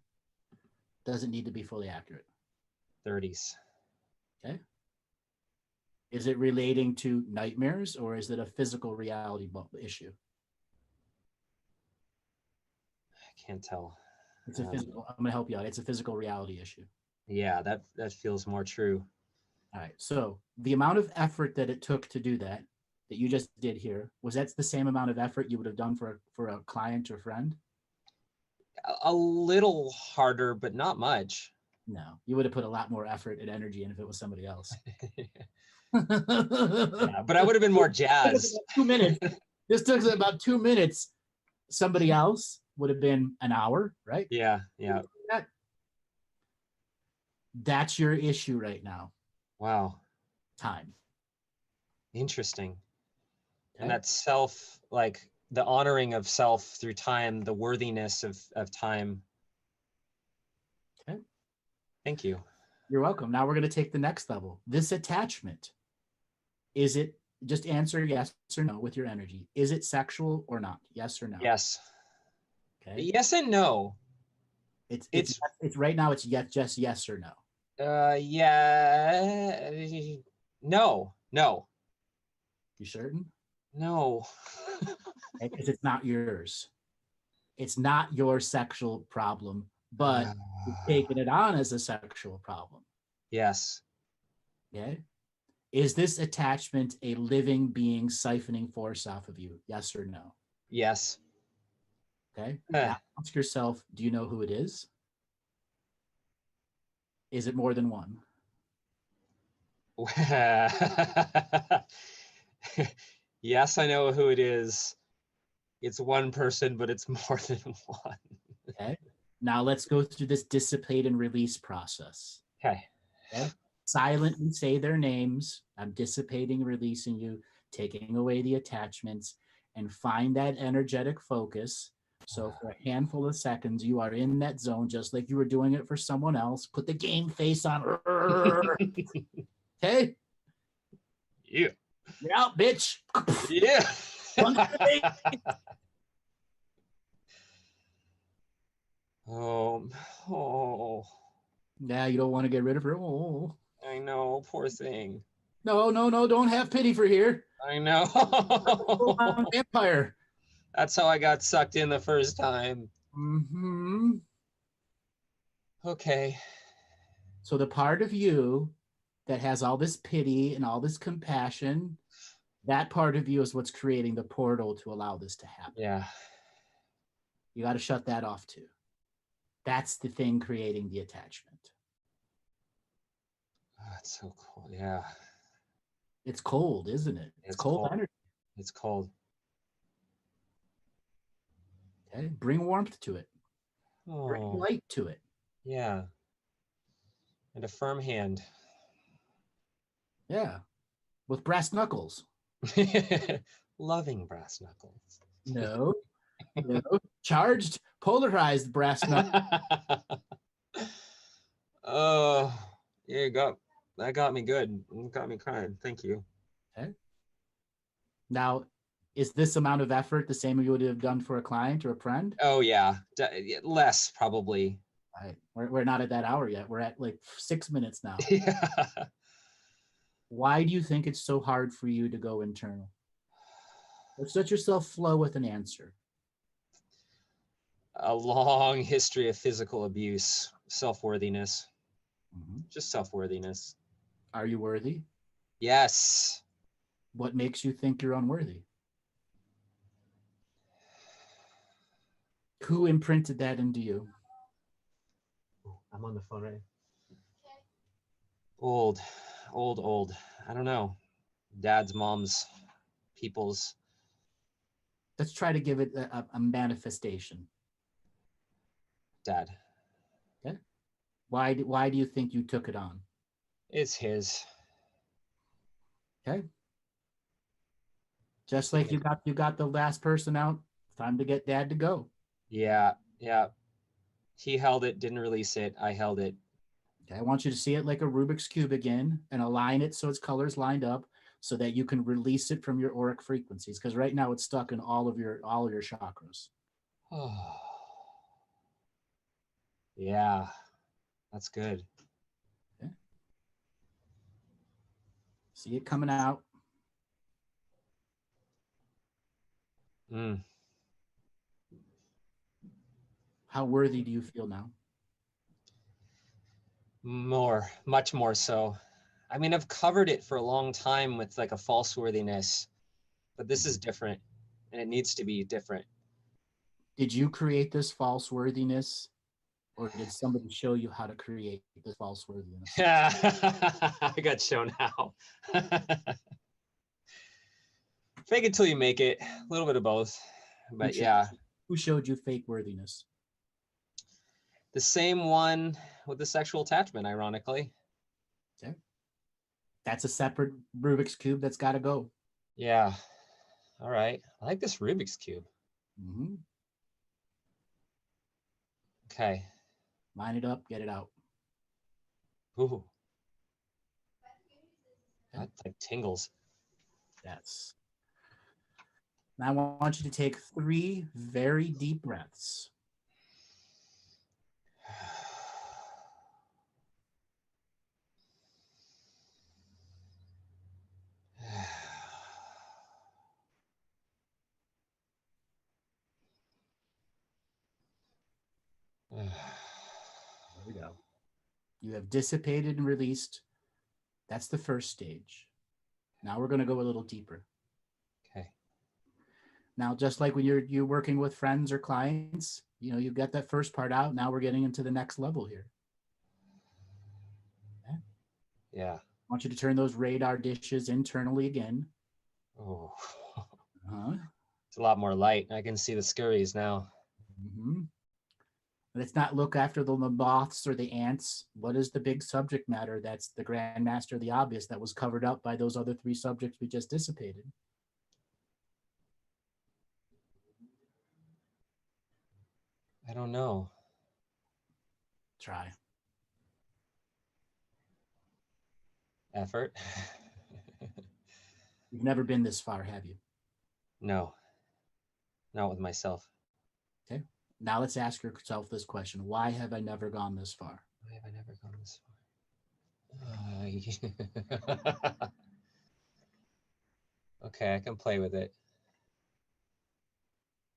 Doesn't need to be fully accurate. 30s. Okay. Is it relating to nightmares or is it a physical reality issue? I can't tell. It's a physical. I'm going to help you out. It's a physical reality issue. Yeah, that feels more true. All right. So the amount of effort that it took to do that you just did here, was that the same amount of effort you would have done for a client or friend? A little harder, but not much. No, you would have put a lot more effort and energy in if it was somebody else. Yeah, but I would have been more jazzed. 2 minutes. This took about 2 minutes. Somebody else would have been an hour, right? Yeah, yeah. That's your issue right now. Wow. Time. Interesting. Okay. And that self, like the honoring of self through time, the worthiness of time. Okay. Thank you. You're welcome. Now we're going to take the next level. This attachment, is it, just answer yes or no with your energy. Is it sexual or not? Yes or no? Yes. Okay. Yes and no. It's right now. It's just yes or no. Yeah. No. You certain? No. Because it's not yours. It's not your sexual problem, but you've taken it on as a sexual problem. Yes. Okay. Is this attachment a living being siphoning force off of you? Yes or no? Yes. Okay. Now ask yourself, do you know who it is? Is it more than one? Yes, I know who it is. It's one person, but it's more than one. Okay. Now let's go through this dissipate and release process. Okay. Silently say their names. I'm dissipating, releasing you, taking away the attachments, and find that energetic focus. So for a handful of seconds, you are in that zone, just like you were doing it for someone else. Put the game face on. Okay? Yeah. You're out, bitch. Yeah. Oh. Yeah, you don't want to get rid of her. Oh. I know, poor thing. No, don't have pity for here. I know. Vampire. That's how I got sucked in the first time. Mm-hmm. Okay. So the part of you that has all this pity and all this compassion, that part of you is what's creating the portal to allow this to happen. Yeah. You got to shut that off too. That's the thing creating the attachment. Oh, it's so cool. Yeah. It's cold, isn't it? It's cold energy. It's cold. Okay. Bring warmth to it. Oh. Bring light to it. Yeah. And a firm hand. Yeah. With brass knuckles. Loving brass knuckles. No. Charged, polarized brass knuckles. Oh, yeah, that got me good. It got me crying. Thank you. Okay. Now, is this amount of effort the same you would have done for a client or a friend? Oh yeah, less probably. Right. We're not at that hour yet. We're at like 6 minutes now. Yeah. Why do you think it's so hard for you to go internal? Let's let yourself flow with an answer. A long history of physical abuse, self-worthiness. Mm-hmm. Just self-worthiness. Are you worthy? Yes. What makes you think you're unworthy? Who imprinted that into you? I'm on the phone, right? Old. I don't know. Dad's, mom's, people's. Let's try to give it a manifestation. Dad. Okay. Why do you think you took it on? It's his. Okay. Just like you got the last person out. Time to get Dad to go. Yeah. He held it, didn't release it. I held it. Okay. I want you to see it like a Rubik's Cube again and align it so its colors lined up so that you can release it from your auric frequencies. Because right now it's stuck in all of your chakras. Oh. Yeah. That's good. Okay. See it coming out. How worthy do you feel now? Much more so. I mean, I've covered it for a long time with like a false worthiness, but this is different and it needs to be different. Did you create this false worthiness, or did somebody show you how to create this false worthiness? Yeah, I got shown how. Fake it till you make it. A little bit of both, but yeah. Who showed you fake worthiness? The same one with the sexual attachment, ironically. Okay. That's a separate Rubik's Cube that's got to go. Yeah. All right. I like this Rubik's Cube. Mm-hmm. Okay. Line it up, get it out. Ooh. That like tingles. Yes. Now I want you to take 3 very deep breaths. There we go. You have dissipated and released. That's the first stage. Now we're going to go a little deeper. Okay. Now, just like when you're working with friends or clients, you've got that first part out. Now we're getting into the next level here. Okay? Yeah. I want you to turn those radar dishes internally again. Oh. Uh-huh. It's a lot more light. I can see the scurries now. Mm-hmm. Let's not look after the moths or the ants. What is the big subject matter? That's the Grand Master of the Obvious that was covered up by those other 3 subjects we just dissipated. I don't know. Try. Effort. You've never been this far, have you? No. Not with myself. Okay. Now let's ask yourself this question. Why have I never gone this far? Why have I never gone this far? Okay, I can play with it.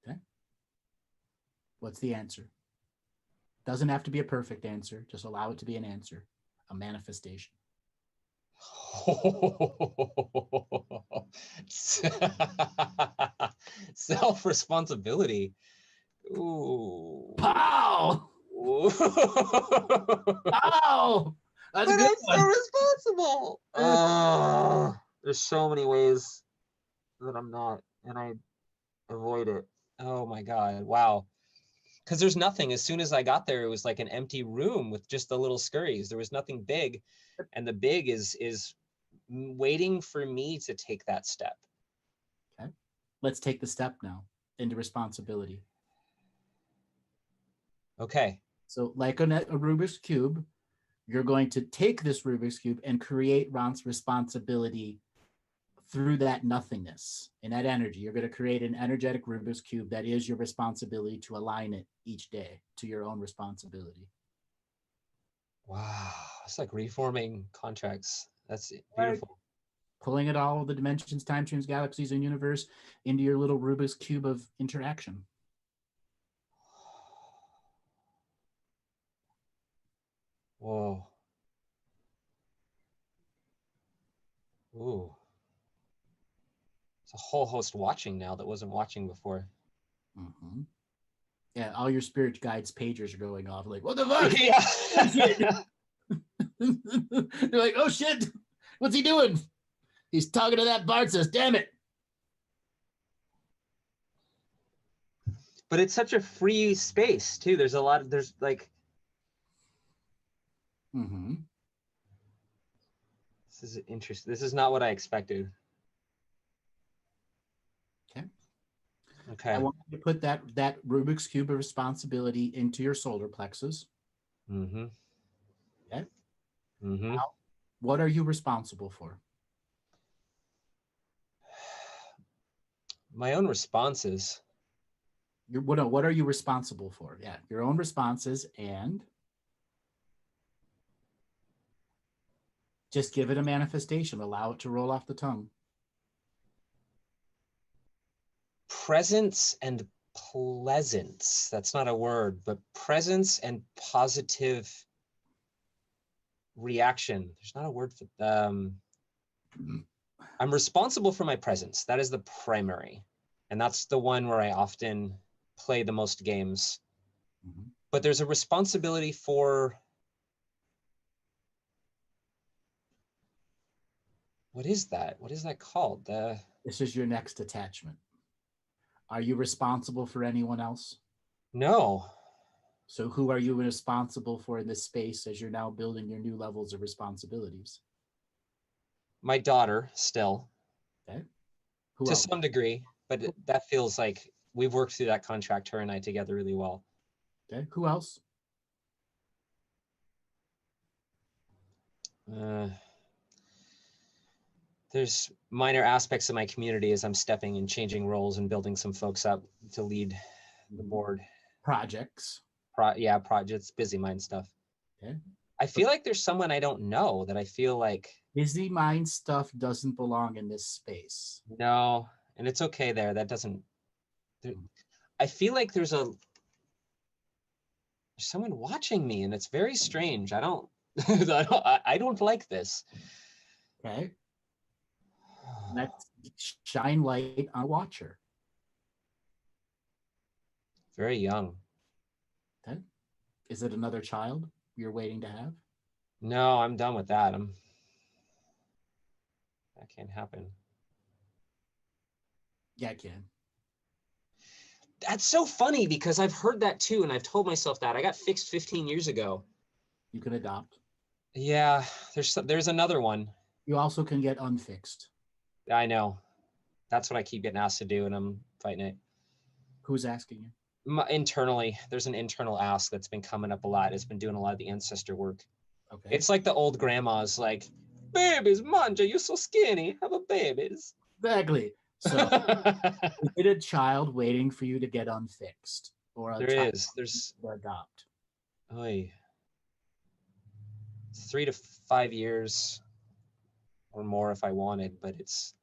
Okay. What's the answer? Doesn't have to be a perfect answer. Just allow it to be an answer, a manifestation. Self-responsibility. Ooh. Pow! Ooh. Pow! That's But a good I'm one. so responsible. There's so many ways that I'm not, and I avoid it. Oh my God. Wow. Because there's nothing. As soon as I got there, it was like an empty room with just the little scurries. There was nothing big. And the big is waiting for me to take that step. Okay. Let's take the step now into responsibility. Okay. So like a Rubik's Cube, you're going to take this Rubik's Cube and create Ron's responsibility through that nothingness and that energy. You're going to create an energetic Rubik's Cube that is your responsibility to align it each day to your own responsibility. Wow. It's like reforming contracts. That's beautiful. Pulling it all, the dimensions, time streams, galaxies, and universe into your little Rubik's Cube of interaction. Whoa. Ooh. It's a whole host watching now that wasn't watching before. Mm-hmm. Yeah, all your spirit guides' pagers are going off like, what the fuck? Yeah. They're like, oh shit, what's he doing? He's talking to that Bartzis, damn it. but it's such a free space too. There's like, Mm-hmm. this is interesting. This is not what I expected. Okay. Okay. I want you to put that Rubik's Cube of responsibility into your solar plexus. Mm-hmm. Okay. Mm-hmm. Now, what are you responsible for? My own responses. What are you responsible for? Yeah, your own responses, and just give it a manifestation. Allow it to roll off the tongue. Presence and pleasance. That's not a word, but presence and positive reaction. There's not a word for I'm responsible for my presence. That is the primary. And that's the one where I often play the most games. Mm-hmm. But there's a responsibility for, what is that? What is that called? This is your next attachment. Are you responsible for anyone else? No. So who are you responsible for in this space as you're now building your new levels of responsibilities? My daughter still. Okay. Who To else? some degree, but that feels like we've worked through that contract, her and I together, really well. Okay. Who else? There's minor aspects of my community as I'm stepping and changing roles and building some folks up to lead the board. Projects. Projects, busy mind stuff. Okay. I feel like there's someone I don't know that I feel like. Busy mind stuff doesn't belong in this space. No, and it's okay there. That doesn't. I feel like there's someone watching me, and it's very strange. I don't like this. Okay. Let's shine light on a watcher. Very young. Okay. Is it another child you're waiting to have? No, I'm done with that. That can't happen. Yeah, it can. That's so funny because I've heard that too, and I've told myself that. I got fixed 15 years ago. You can adopt. Yeah, there's another one. You also can get unfixed. I know. That's what I keep getting asked to do, and I'm fighting it. Who's asking you? Internally, there's an internal ask that's been coming up a lot. It's been doing a lot of the ancestor work. Okay. It's like the old grandmas, like, babies, Manja, you're so skinny. Have a babies. Exactly. So is it a child waiting for you to get unfixed? Or there's to adopt? Oy. 3 to 5 years or more if I wanted, but it's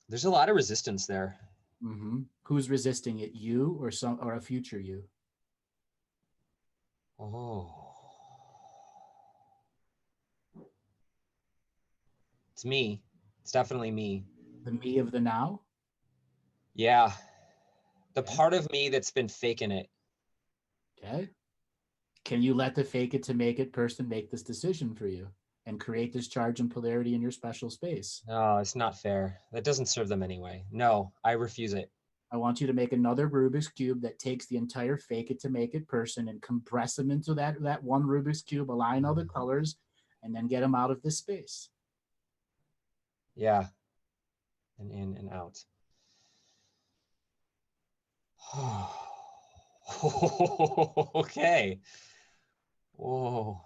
there's a lot of resistance there. Mm-hmm. Who's resisting it? You or a future you? Oh. It's me. It's definitely me. The me of the now? Yeah. The part of me that's been faking it. Okay. Can you let the fake it to make it person make this decision for you and create this charge and polarity in your special space? No, it's not fair. That doesn't serve them anyway. No, I refuse it. I want you to make another Rubik's Cube that takes the entire fake it to make it person and compress them into that one Rubik's Cube, align all the colors, and then get them out of this space. Yeah. And in and out. Okay. Whoa.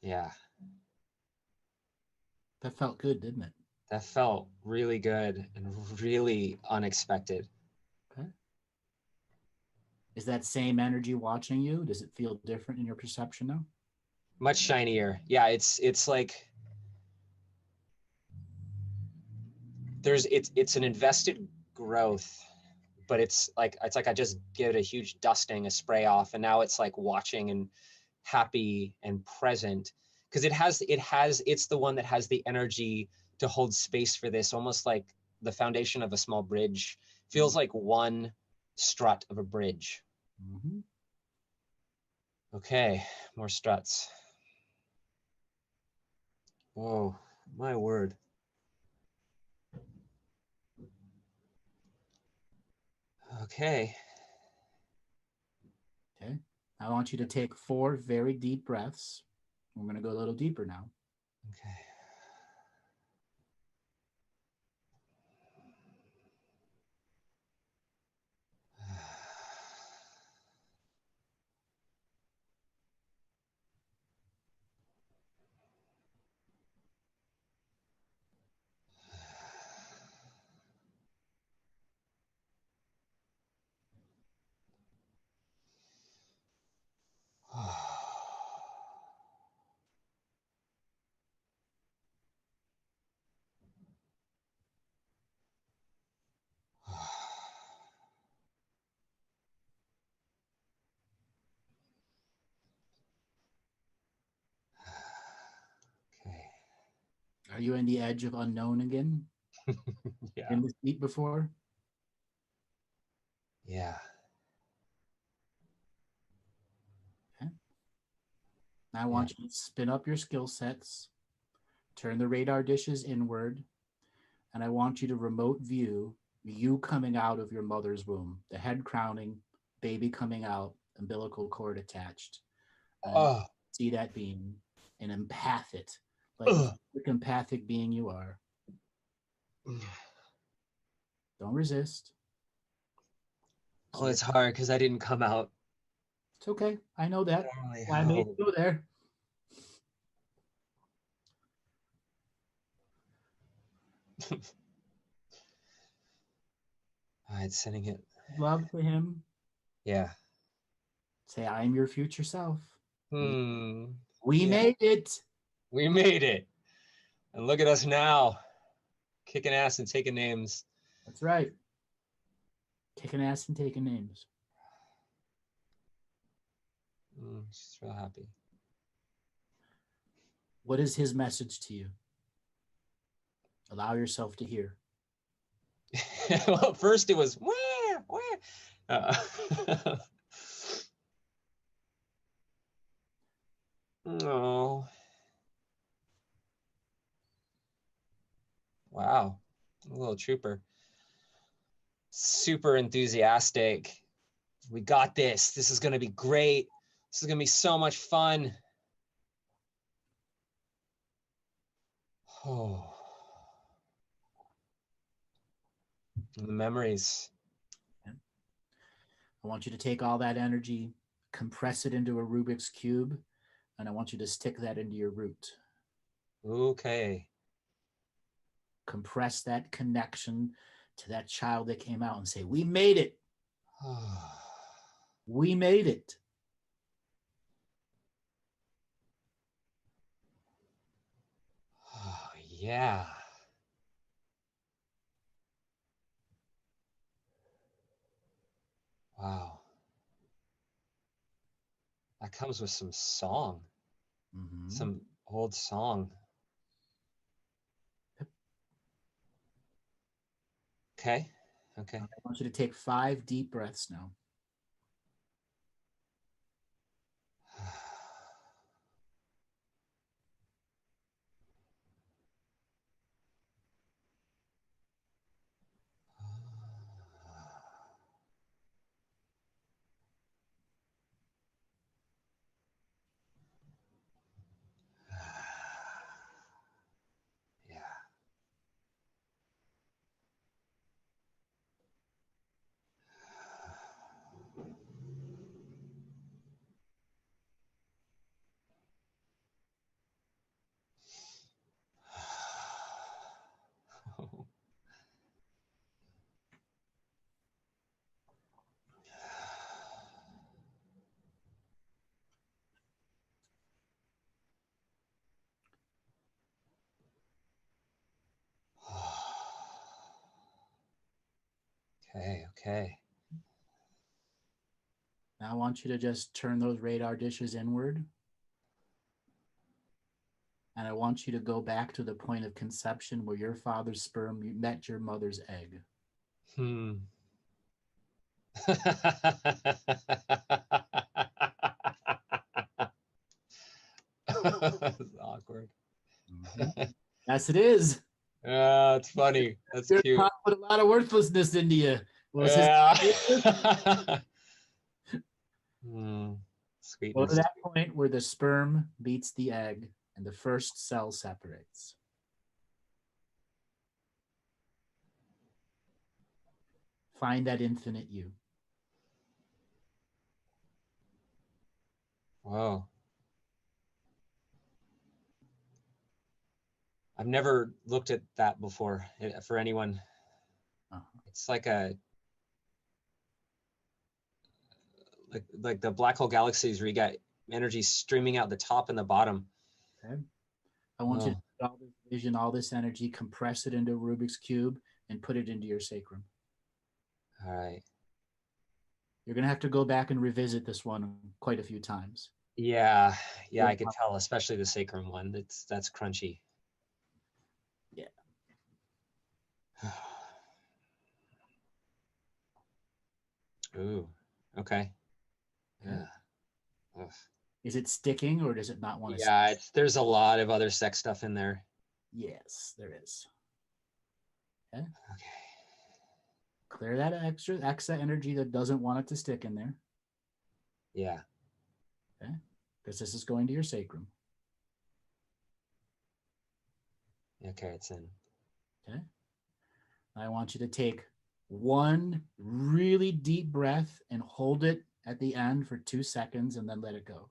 Yeah. That felt good, didn't it? That felt really good and really unexpected. Okay. Is that same energy watching you? Does it feel different in your perception now? Much shinier. Yeah, it's like it's an invested growth, but it's like I just give it a huge dusting, a spray off, and now it's like watching and happy and present because it's the one that has the energy to hold space for this, almost like the foundation of a small bridge. Feels like one strut of a bridge. Mm-hmm. Okay, more struts. Oh, my word. Okay. Okay. I want you to take 4 very deep breaths. We're going to go a little deeper now. Okay. Okay. Are you in the edge of unknown again? Yeah. In this deep before? Yeah. Okay. Now I want you to spin up your skill sets, turn the radar dishes inward, and I want you to remote view you coming out of your mother's womb, the head crowning, baby coming out, umbilical cord attached. And Oh. see that being and empath it like the empathic being you are. Don't resist. Oh, it's hard because I didn't come out. It's okay. I know that. Normally, I made you go there. All right, sending it. Love to him. Yeah. Say, I am your future self. We We made it. We made it. And look at us now, kicking ass and taking names. That's right. Kicking ass and taking names. She's real happy. What is his message to you? Allow yourself to hear. Well, first it was where. Oh. Wow. A little trooper. Super enthusiastic. We got this. This is going to be great. This is going to be so much fun. Oh. And the memories. I want you to take all that energy, compress it into a Rubik's Cube, and I want you to stick that into your root. Okay. Compress that connection to that child that came out and say, we made it. We made it. Oh, yeah. Wow. That comes with some song. Mm-hmm. Some old song. Okay. Okay. I want you to take 5 deep breaths now. Yeah. Okay, okay. Now I want you to just turn those radar dishes inward. And I want you to go back to the point of conception where your father's sperm met your mother's egg. That's awkward. Mhm. Yes, it is. Yeah, it's funny. That's Your cute. pop put a lot of worthlessness into you. Was his Yeah. go Sweetness. to that point where the sperm beats the egg and the first cell separates. Find that infinite you. Wow. I've never looked at that before for anyone. It's like like the black hole galaxies where you got energy streaming out the top and the bottom. Okay. I want you to take all this vision, all this energy, compress it into a Rubik's Cube, and put it into your sacrum. All right. You're going to have to go back and revisit this one quite a few times. Yeah, I could tell, especially the sacrum one. That's crunchy. Yeah. Ooh, okay. Yeah. Ugh. Is it sticking or does it not want to Yeah, there's a lot of other sex stuff in there. Yes, there is. Okay. Okay. Clear that extra energy that doesn't want it to stick in there. Yeah. Okay. Because this is going to your sacrum. Okay, it's in. Okay. I want you to take one really deep breath and hold it at the end for 2 seconds and then let it go.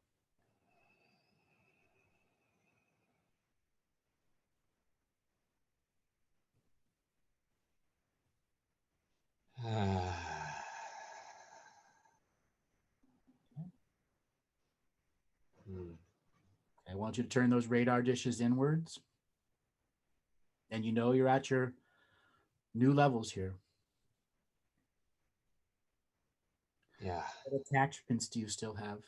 I want you to turn those radar dishes inwards. And you know you're at your new levels here. Yeah. What attachments do you still have?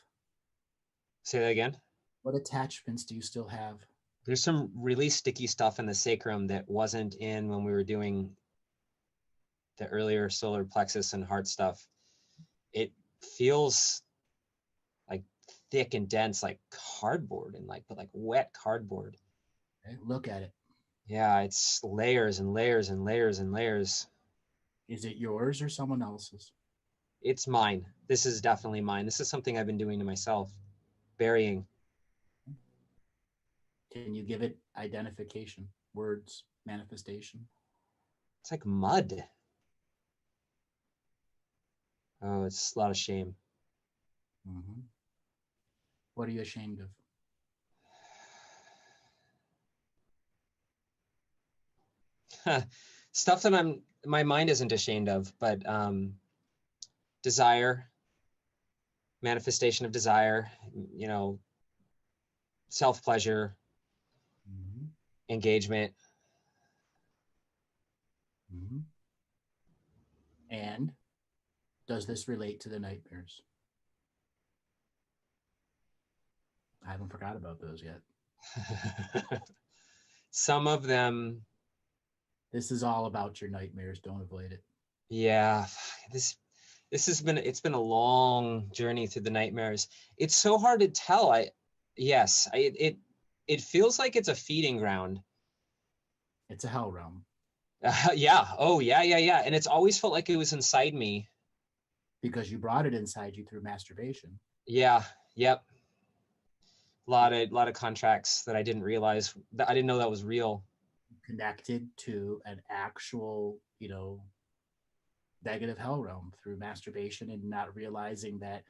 Say that again. What attachments do you still have? There's some really sticky stuff in the sacrum that wasn't in when we were doing the earlier solar plexus and heart stuff. It feels like thick and dense, like cardboard, and like wet cardboard. Okay, look at it. Yeah, it's layers and layers and layers and layers. Is it yours or someone else's? It's mine. This is definitely mine. This is something I've been doing to myself, burying. Can you give it identification, words, manifestation? It's like mud. Oh, it's a lot of shame. Mm-hmm. What are you ashamed of? Stuff that my mind isn't ashamed of, but desire, manifestation of desire, self-pleasure, engagement. And does this relate to the nightmares? I haven't forgot about those yet. Some of them. This is all about your nightmares. Don't avoid it. Yeah, it's been a long journey through the nightmares. It's so hard to tell. It feels like it's a feeding ground. It's a hell realm. Yeah. Oh, yeah. And it's always felt like it was inside me. Because you brought it inside you through masturbation. Yeah. Yep. A lot of contracts that I didn't realize, that I didn't know that was real. Connected to an actual, negative hell realm through masturbation and not realizing that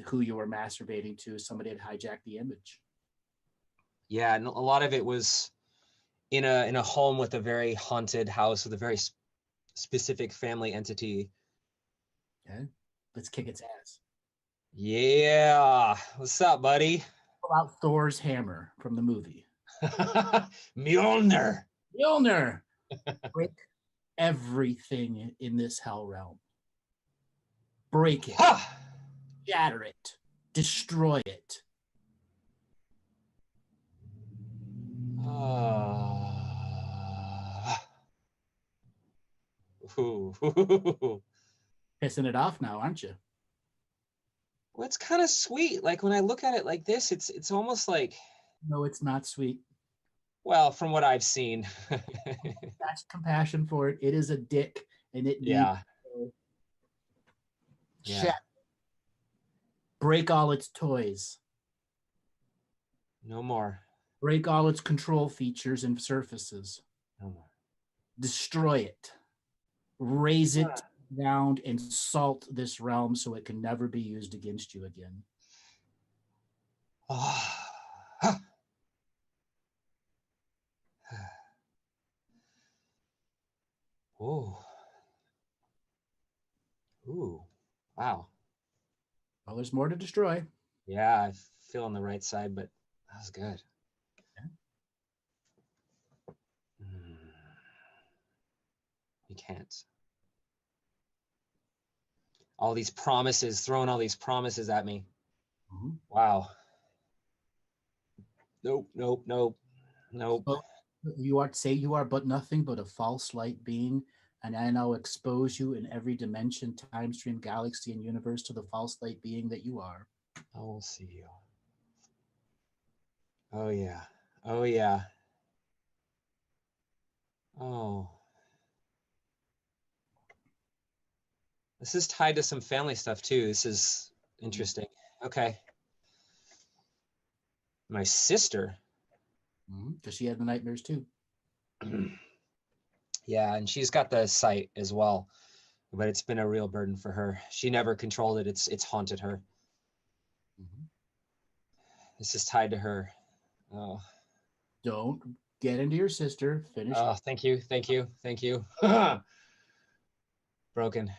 who you were masturbating to, somebody had hijacked the image. Yeah, and a lot of it was in a home with a very haunted house with a very specific family entity. Okay, let's kick its ass. Yeah, what's up, buddy? Pull out Thor's hammer from the movie. Mjolnir. Break everything in this hell realm. Break it. Shatter it. Destroy it. Pissing it off now, aren't you? Well, it's kind of sweet. Like when I look at it like this, it's almost like No, it's not sweet. Well, from what I've seen. That's compassion for it. It is a dick, and it Yeah. needs Yeah. to break all its toys. No more. Break all its control features and surfaces. No more. Destroy it. Raise it to the ground and salt this realm so it can never be used against you again. Oh. Ooh. Wow. Well, there's more to destroy. Yeah, I feel on the right side, but that was good. You can't. All these promises, throwing all these promises at me. Mm-hmm. Wow. Nope, nope, nope, nope. Well, you are but nothing but a false light being, and I now expose you in every dimension, time stream, galaxy, and universe to the false light being that you are. I will see you. Oh yeah. Oh yeah. Oh. This is tied to some family stuff too. This is interesting. Okay. My sister. Because she had the nightmares too. Yeah, and she's got the sight as well, but it's been a real burden for her. She never controlled it. It's haunted her. This is tied to her. Oh. Don't get into your sister. Finish. Oh, thank you, thank you, thank you. Broken.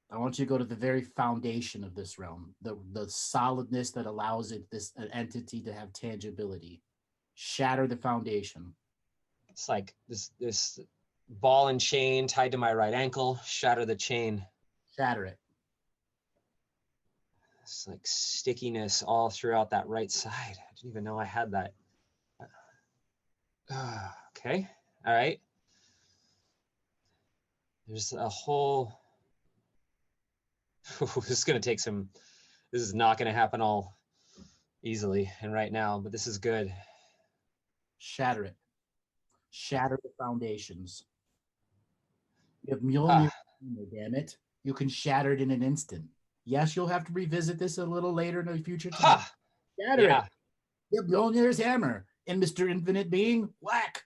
I want you to go to the very foundation of this realm, the solidness that allows an entity to have tangibility. Shatter the foundation. It's like this ball and chain tied to my right ankle. Shatter the chain. Shatter it. It's like stickiness all throughout that right side. I didn't even know I had that. Okay, all right. There's a whole. This is gonna take some. This is not gonna happen all easily and right now, but this is good. Shatter it. Shatter the foundations. You have Mjolnir, damn it. You can shatter it in an instant. Yes, you'll have to revisit this a little later in a future time. Shatter it. You have Mjolnir's hammer. And Mr. Infinite Being, whack.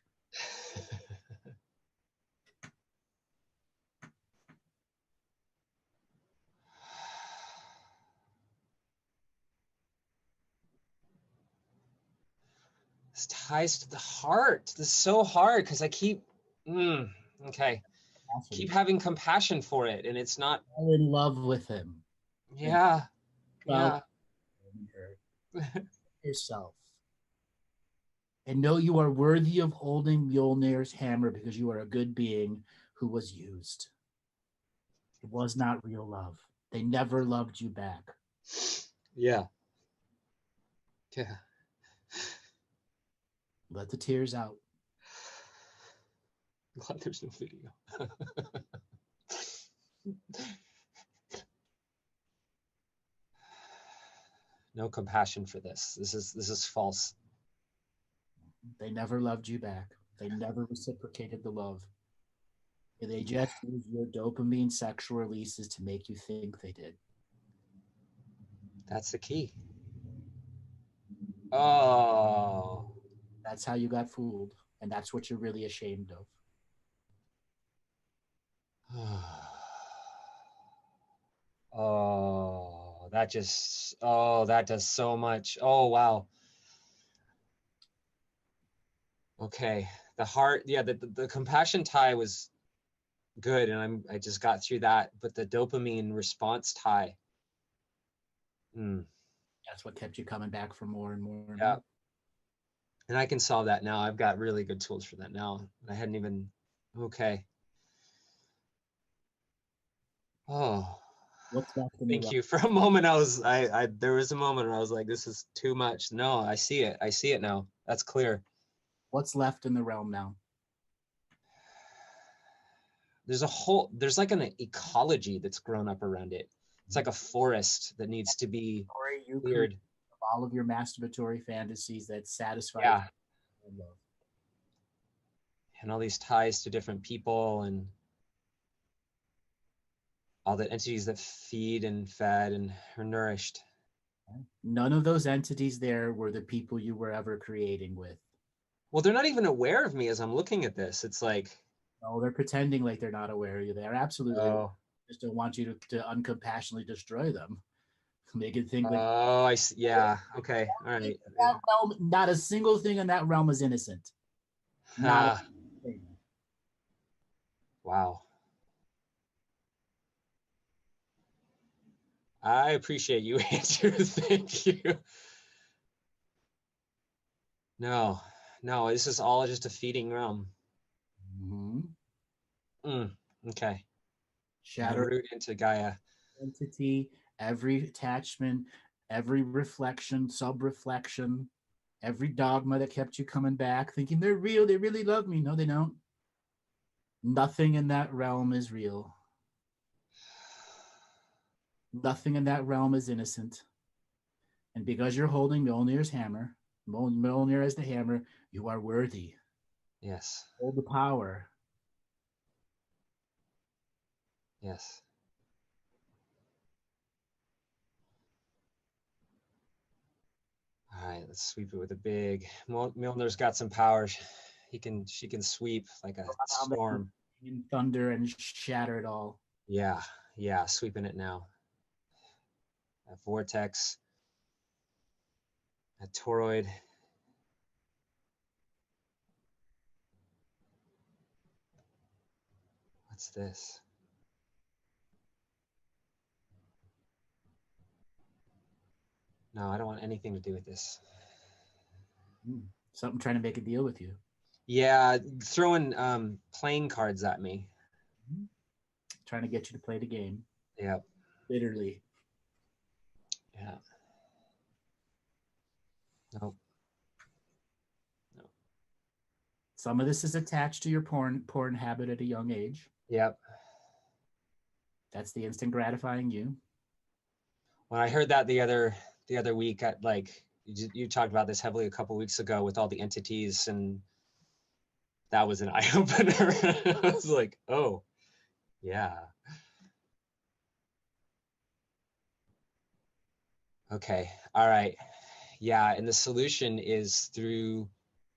This ties to the heart. This is so hard because I keep, okay. Keep having compassion for it, and it's not. Fall in love with him. Yeah. Yeah. Yourself. And know you are worthy of holding Mjolnir's hammer because you are a good being who was used. It was not real love. They never loved you back. Yeah. Yeah. Let the tears out. I'm glad there's no video. No compassion for this. This is false. They never loved you back. They never reciprocated the love. They just used your dopamine sexual releases to make you think they did. That's the key. Oh. That's how you got fooled. And that's what you're really ashamed of. Oh, that does so much. Oh, wow. Okay. The heart, yeah, the compassion tie was good, and I just got through that, but the dopamine response tie. That's what kept you coming back for more and more and yeah. more. And I can solve that now. I've got really good tools for that now. I hadn't even, okay. Oh. What's left in Thank you. For a moment, there was a moment where I was like, this is too much. No, I see it. I see it now. That's clear. What's left in the realm now? There's like an ecology that's grown up around it. It's like a forest that needs to be cleared. all of your masturbatory fantasies that satisfy Yeah. love. And all these ties to different people and all the entities that feed and fed and are nourished. None of those entities there were the people you were ever creating with. Well, they're not even aware of me as I'm looking at this. It's like, Oh, they're pretending like they're not aware of you. They're absolutely oh, just don't want you to uncompassionately destroy them. Make it think like oh, I see. Yeah. Okay. All right. that realm, not a single thing in that realm is innocent. Not a thing. Wow. I appreciate you, Andrew. Thank you. No, this is all just a feeding realm. Okay. Shadow Root into Gaia. entity, every attachment, every reflection, sub-reflection, every dogma that kept you coming back, thinking they're real, they really love me. No, they don't. Nothing in that realm is real. Nothing in that realm is innocent. And because you're holding Mjolnir's hammer, Mjolnir as the hammer, you are worthy. Yes. Hold the power. Yes. All right, let's sweep it with a big. Milner's got some power. She can sweep like a storm. And thunder and shatter it all. Yeah, sweeping it now. A vortex, a toroid. What's this? No, I don't want anything to do with this. Something trying to make a deal with you. Yeah, throwing playing cards at me. Trying to get you to play the game. Yep. Literally. Yeah. Nope. No. Some of this is attached to your porn habit at a young age. Yep. That's the instant gratifying you. When I heard that the other week, at like you talked about this heavily a couple weeks ago with all the entities, and that was an eye opener. I was like, oh, yeah. Okay. All right. Yeah. And the solution is through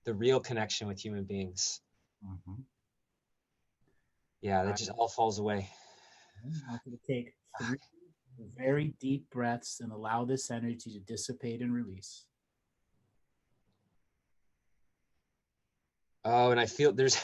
the real connection with human beings. Mm-hmm. Yeah, that just all falls away. I want you to take 3 very deep breaths and allow this energy to dissipate and release. Oh, and I feel there's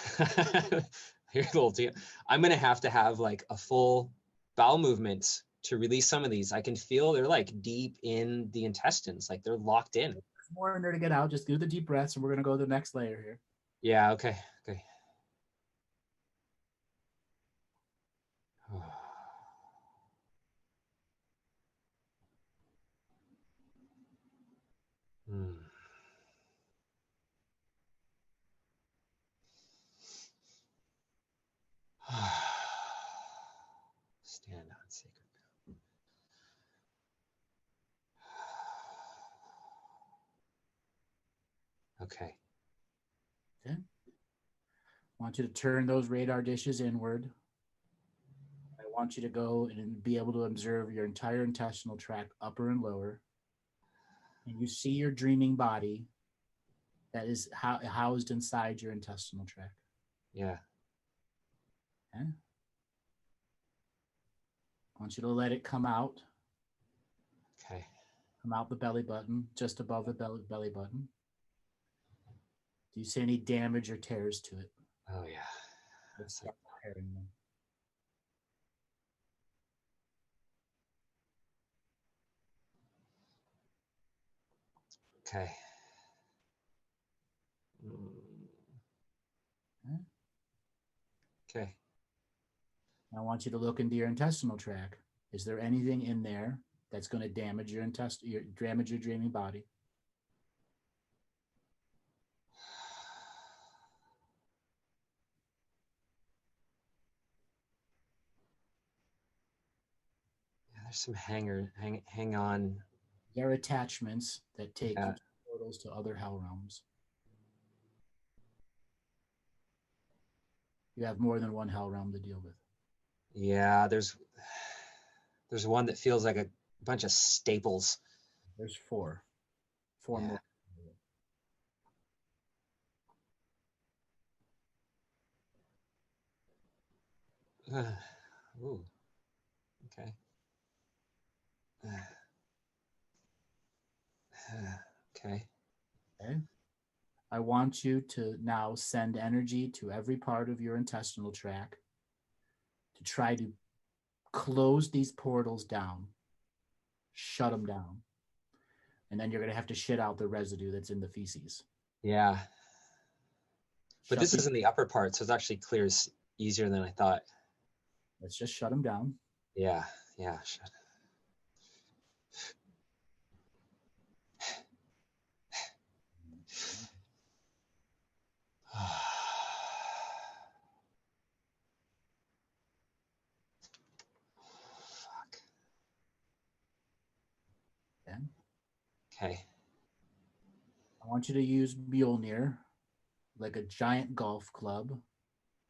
here's a little deal. I'm gonna have to have like a full bowel movement to release some of these. I can feel they're like deep in the intestines, like they're locked in. There's more in there to get out. Just do the deep breaths, and we're gonna go to the next layer here. Yeah. Okay. Okay. Stand on sacred ground. Okay. Okay. I want you to turn those radar dishes inward. I want you to go and be able to observe your entire intestinal tract, upper and lower. And you see your dreaming body that is housed inside your intestinal tract. Yeah. Okay. I want you to let it come out. Okay. Come out the belly button, just above the belly button. Do you see any damage or tears to it? Oh yeah. Let's start repairing them. Okay. Okay. I want you to look into your intestinal tract. Is there anything in there that's going to damage your damage your dreaming body? Yeah, there's some hang on There are attachments that take Yeah. you to portals to other hell realms. You have more than one hell realm to deal with. Yeah, there's one that feels like a bunch of staples. There's four. Four Yeah. more. Ooh. Okay. Okay. Okay. I want you to now send energy to every part of your intestinal tract to try to close these portals down, shut them down. And then you're going to have to shit out the residue that's in the feces. Yeah. But Shut this the- is in the upper part, so it actually clears easier than I thought. Let's just shut them down. Yeah. Yeah. Shut. Fuck. Okay. Okay. I want you to use Mjolnir like a giant golf club.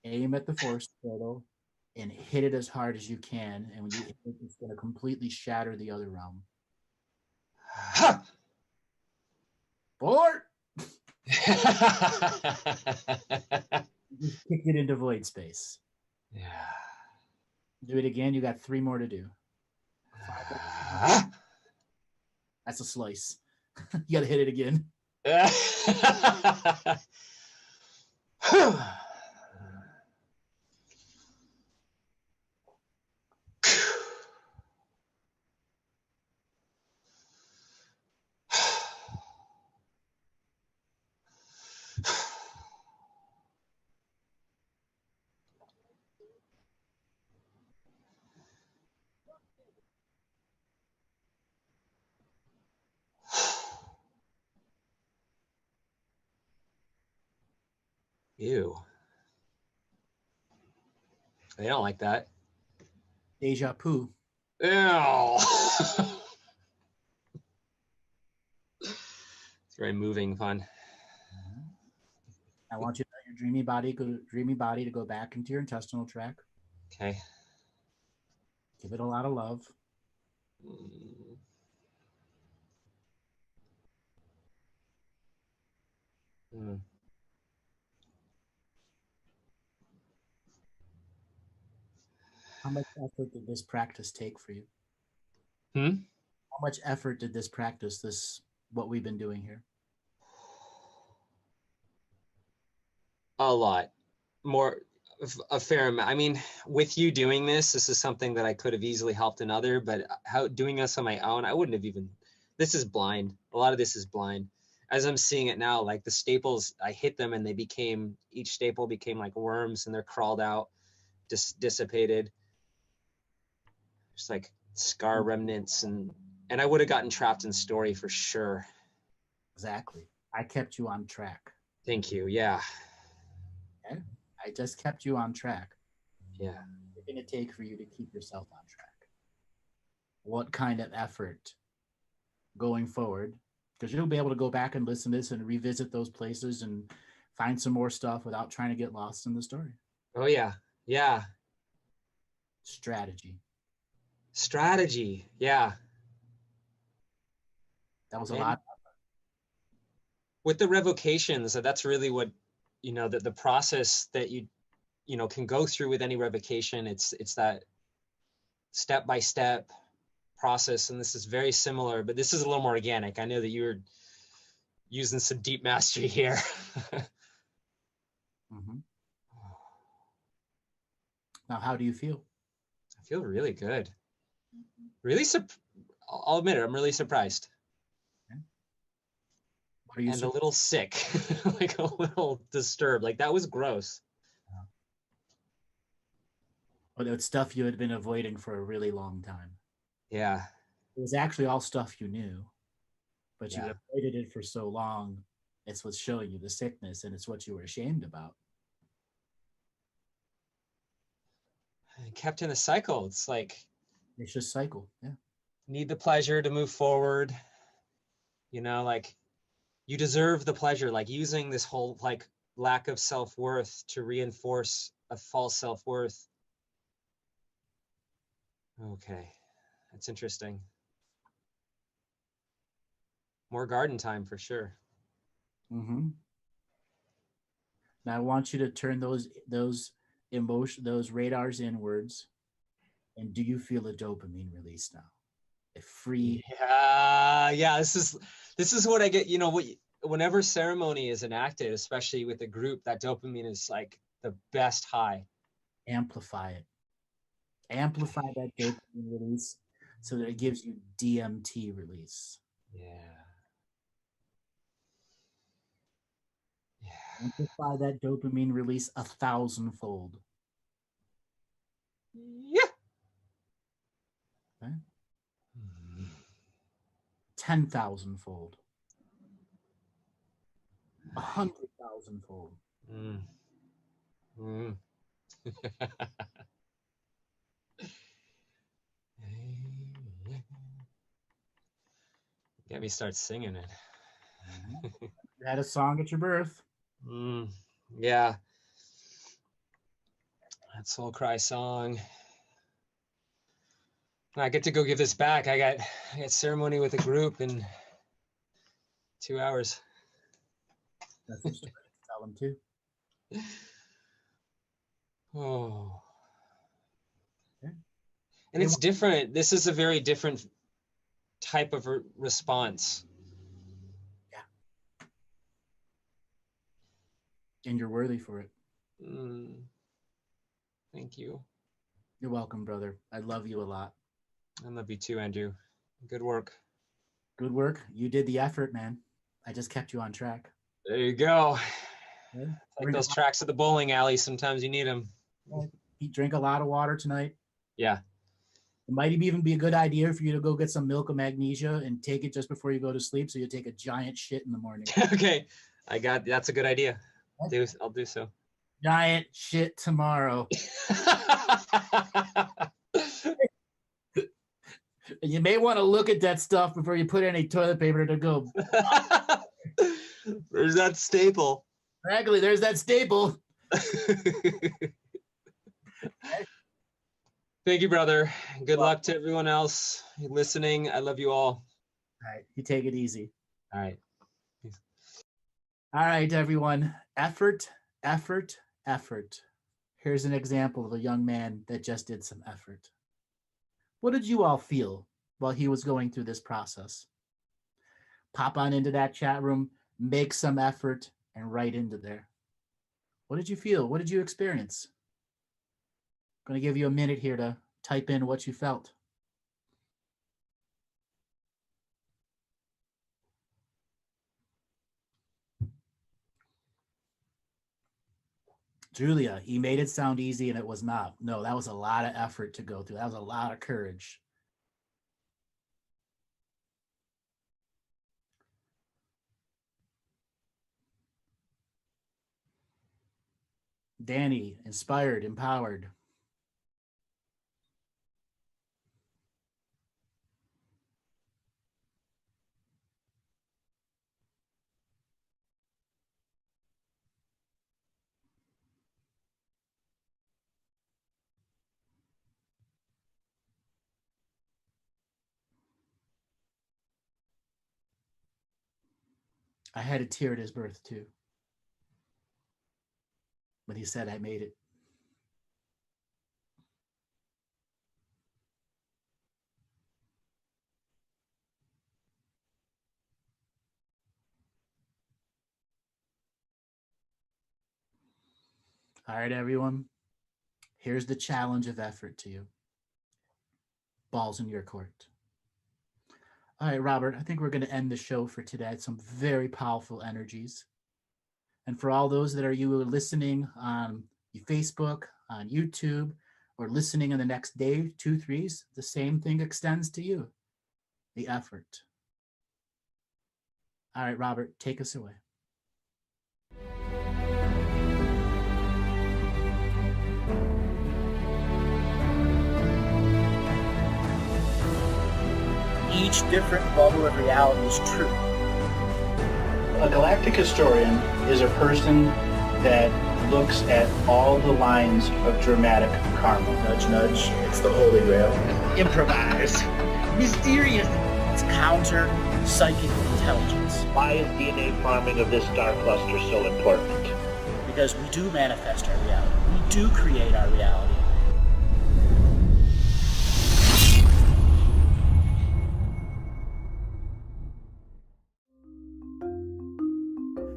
Aim at the force portal and hit it as hard as you can. And when you hit it, it's going to completely shatter the other realm. Fort! Just kick it into void space. Yeah. Do it again. You got 3 more to do. That's a slice. You got to hit it again. Ew. They don't like that. Deja vu. Ew. It's very moving fun. I want you to let your dreamy body to go back into your intestinal tract. Okay. Give it a lot of love. Mm. How much effort did this practice take for you? Hmm? How much effort did this practice, what we've been doing here? A lot. More, a fair amount. I mean, with you doing this is something that I could have easily helped another, but doing this on my own, I wouldn't have even, this is blind. A lot of this is blind. As I'm seeing it now, like the staples, I hit them and each staple became like worms and they're crawled out, dissipated. Just like scar remnants and I would have gotten trapped in story for sure. Exactly. I kept you on track. Thank you. Yeah. Okay? I just kept you on track. Yeah. What's it going to take for you to keep yourself on track? What kind of effort going forward? Because you'll be able to go back and listen to this and revisit those places and find some more stuff without trying to get lost in the story. Oh, yeah. Yeah. Strategy. Yeah. That was a lot. With the revocations, that's really what, the process that you can go through with any revocation. It's that step-by-step process. And this is very similar, but this is a little more organic. I know that you're using some deep mastery here. Mm-hmm. Now, how do you feel? I feel really good. Really, I'll admit it, I'm really surprised. What are you and a little sick, like a little disturbed. Like that was gross. But it's stuff you had been avoiding for a really long time. Yeah. It was actually all stuff you knew, but you Yeah. avoided it for so long. It's what's showing you the sickness, and it's what you were ashamed about. I kept in a cycle. It's like It's just cycle. Yeah. need the pleasure to move forward, you know, like you deserve the pleasure, like using this whole like lack of self-worth to reinforce a false self-worth. Okay, that's interesting. More garden time for sure. Mm-hmm. Now I want you to turn those radars inwards. And do you feel a dopamine release now? A free. Yeah. This is what I get. You know, whenever ceremony is enacted, especially with a group, that dopamine is like the best high. Amplify it. Amplify that dopamine release so that it gives you DMT release. Yeah. Amplify that dopamine release 1,000-fold. Yeah. Okay. 10,000-fold. 100,000-fold. Get me start singing it. You had a song at your birth. Yeah. That Soul Cry song. I get to go give this back. I got ceremony with a group in 2 hours. That's what you tell them too. Oh. Okay. And it's different. This is a very different type of response. Yeah. And you're worthy for it. Thank you. You're welcome, brother. I love you a lot. I love you too, Andrew. Good work. Good work. You did the effort, man. I just kept you on track. There you go. Okay. Like those tracks at the bowling alley. Sometimes you need them. Drink a lot of water tonight. Yeah. It might even be a good idea for you to go get some milk of magnesia and take it just before you go to sleep, so you take a giant shit in the morning. Okay. That's a good idea. I'll do so. Giant shit tomorrow. And you may want to look at that stuff before you put any toilet paper to go. There's that staple. Exactly, there's that staple. Thank you, brother. Good luck to everyone else listening. I love you all. All right, you take it easy. All right. All right, everyone. Effort, effort, effort. Here's an example of a young man that just did some effort. What did you all feel while he was going through this process? Pop on into that chat room, make some effort, and write into there. What did you feel? What did you experience? I'm going to give you a minute here to type in what you felt. Julia, he made it sound easy and it was not. No, that was a lot of effort to go through. That was a lot of courage. Danny, inspired, empowered. I had a tear at his birth too. When he said I made it. All right, everyone. Here's the challenge of effort to you. Ball's in your court. All right, Robert, I think we're going to end the show for today. Some very powerful energies. And for all those that are listening on Facebook, on YouTube, or listening in the next day, 2, 3s, the same thing extends to you. The effort. All right, Robert, take us away. Each different bubble of reality is true. A galactic historian is a person that looks at all the lines of dramatic karma. Nudge, nudge. It's the Holy Grail. Improvise. Mysterious. It's counter psychic intelligence. Why is DNA farming of this star cluster so important? Because we do manifest our reality. We do create our reality.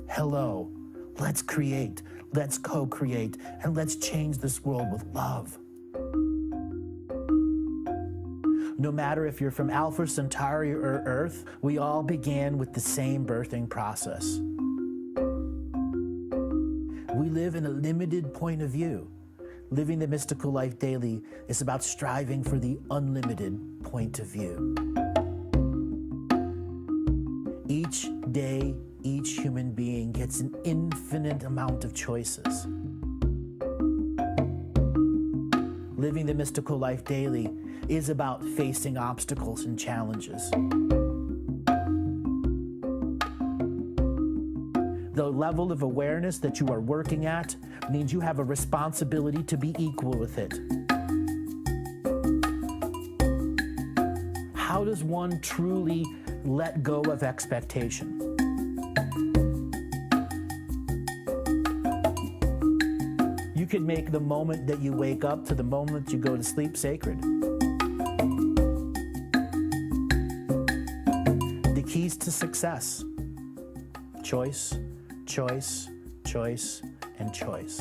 Hello, let's create, let's co-create, and let's change this world with love. No matter if you're from Alpha Centauri or Earth, we all began with the same birthing process. We live in a limited point of view. Living the mystical life daily is about striving for the unlimited point of view. Each day, each human being gets an infinite amount of choices. Living the mystical life daily is about facing obstacles and challenges. The level of awareness that you are working at means you have a responsibility to be equal with it. How does one truly let go of expectation? You can make the moment that you wake up to the moment you go to sleep sacred. The keys to success: choice, choice, choice, and choice.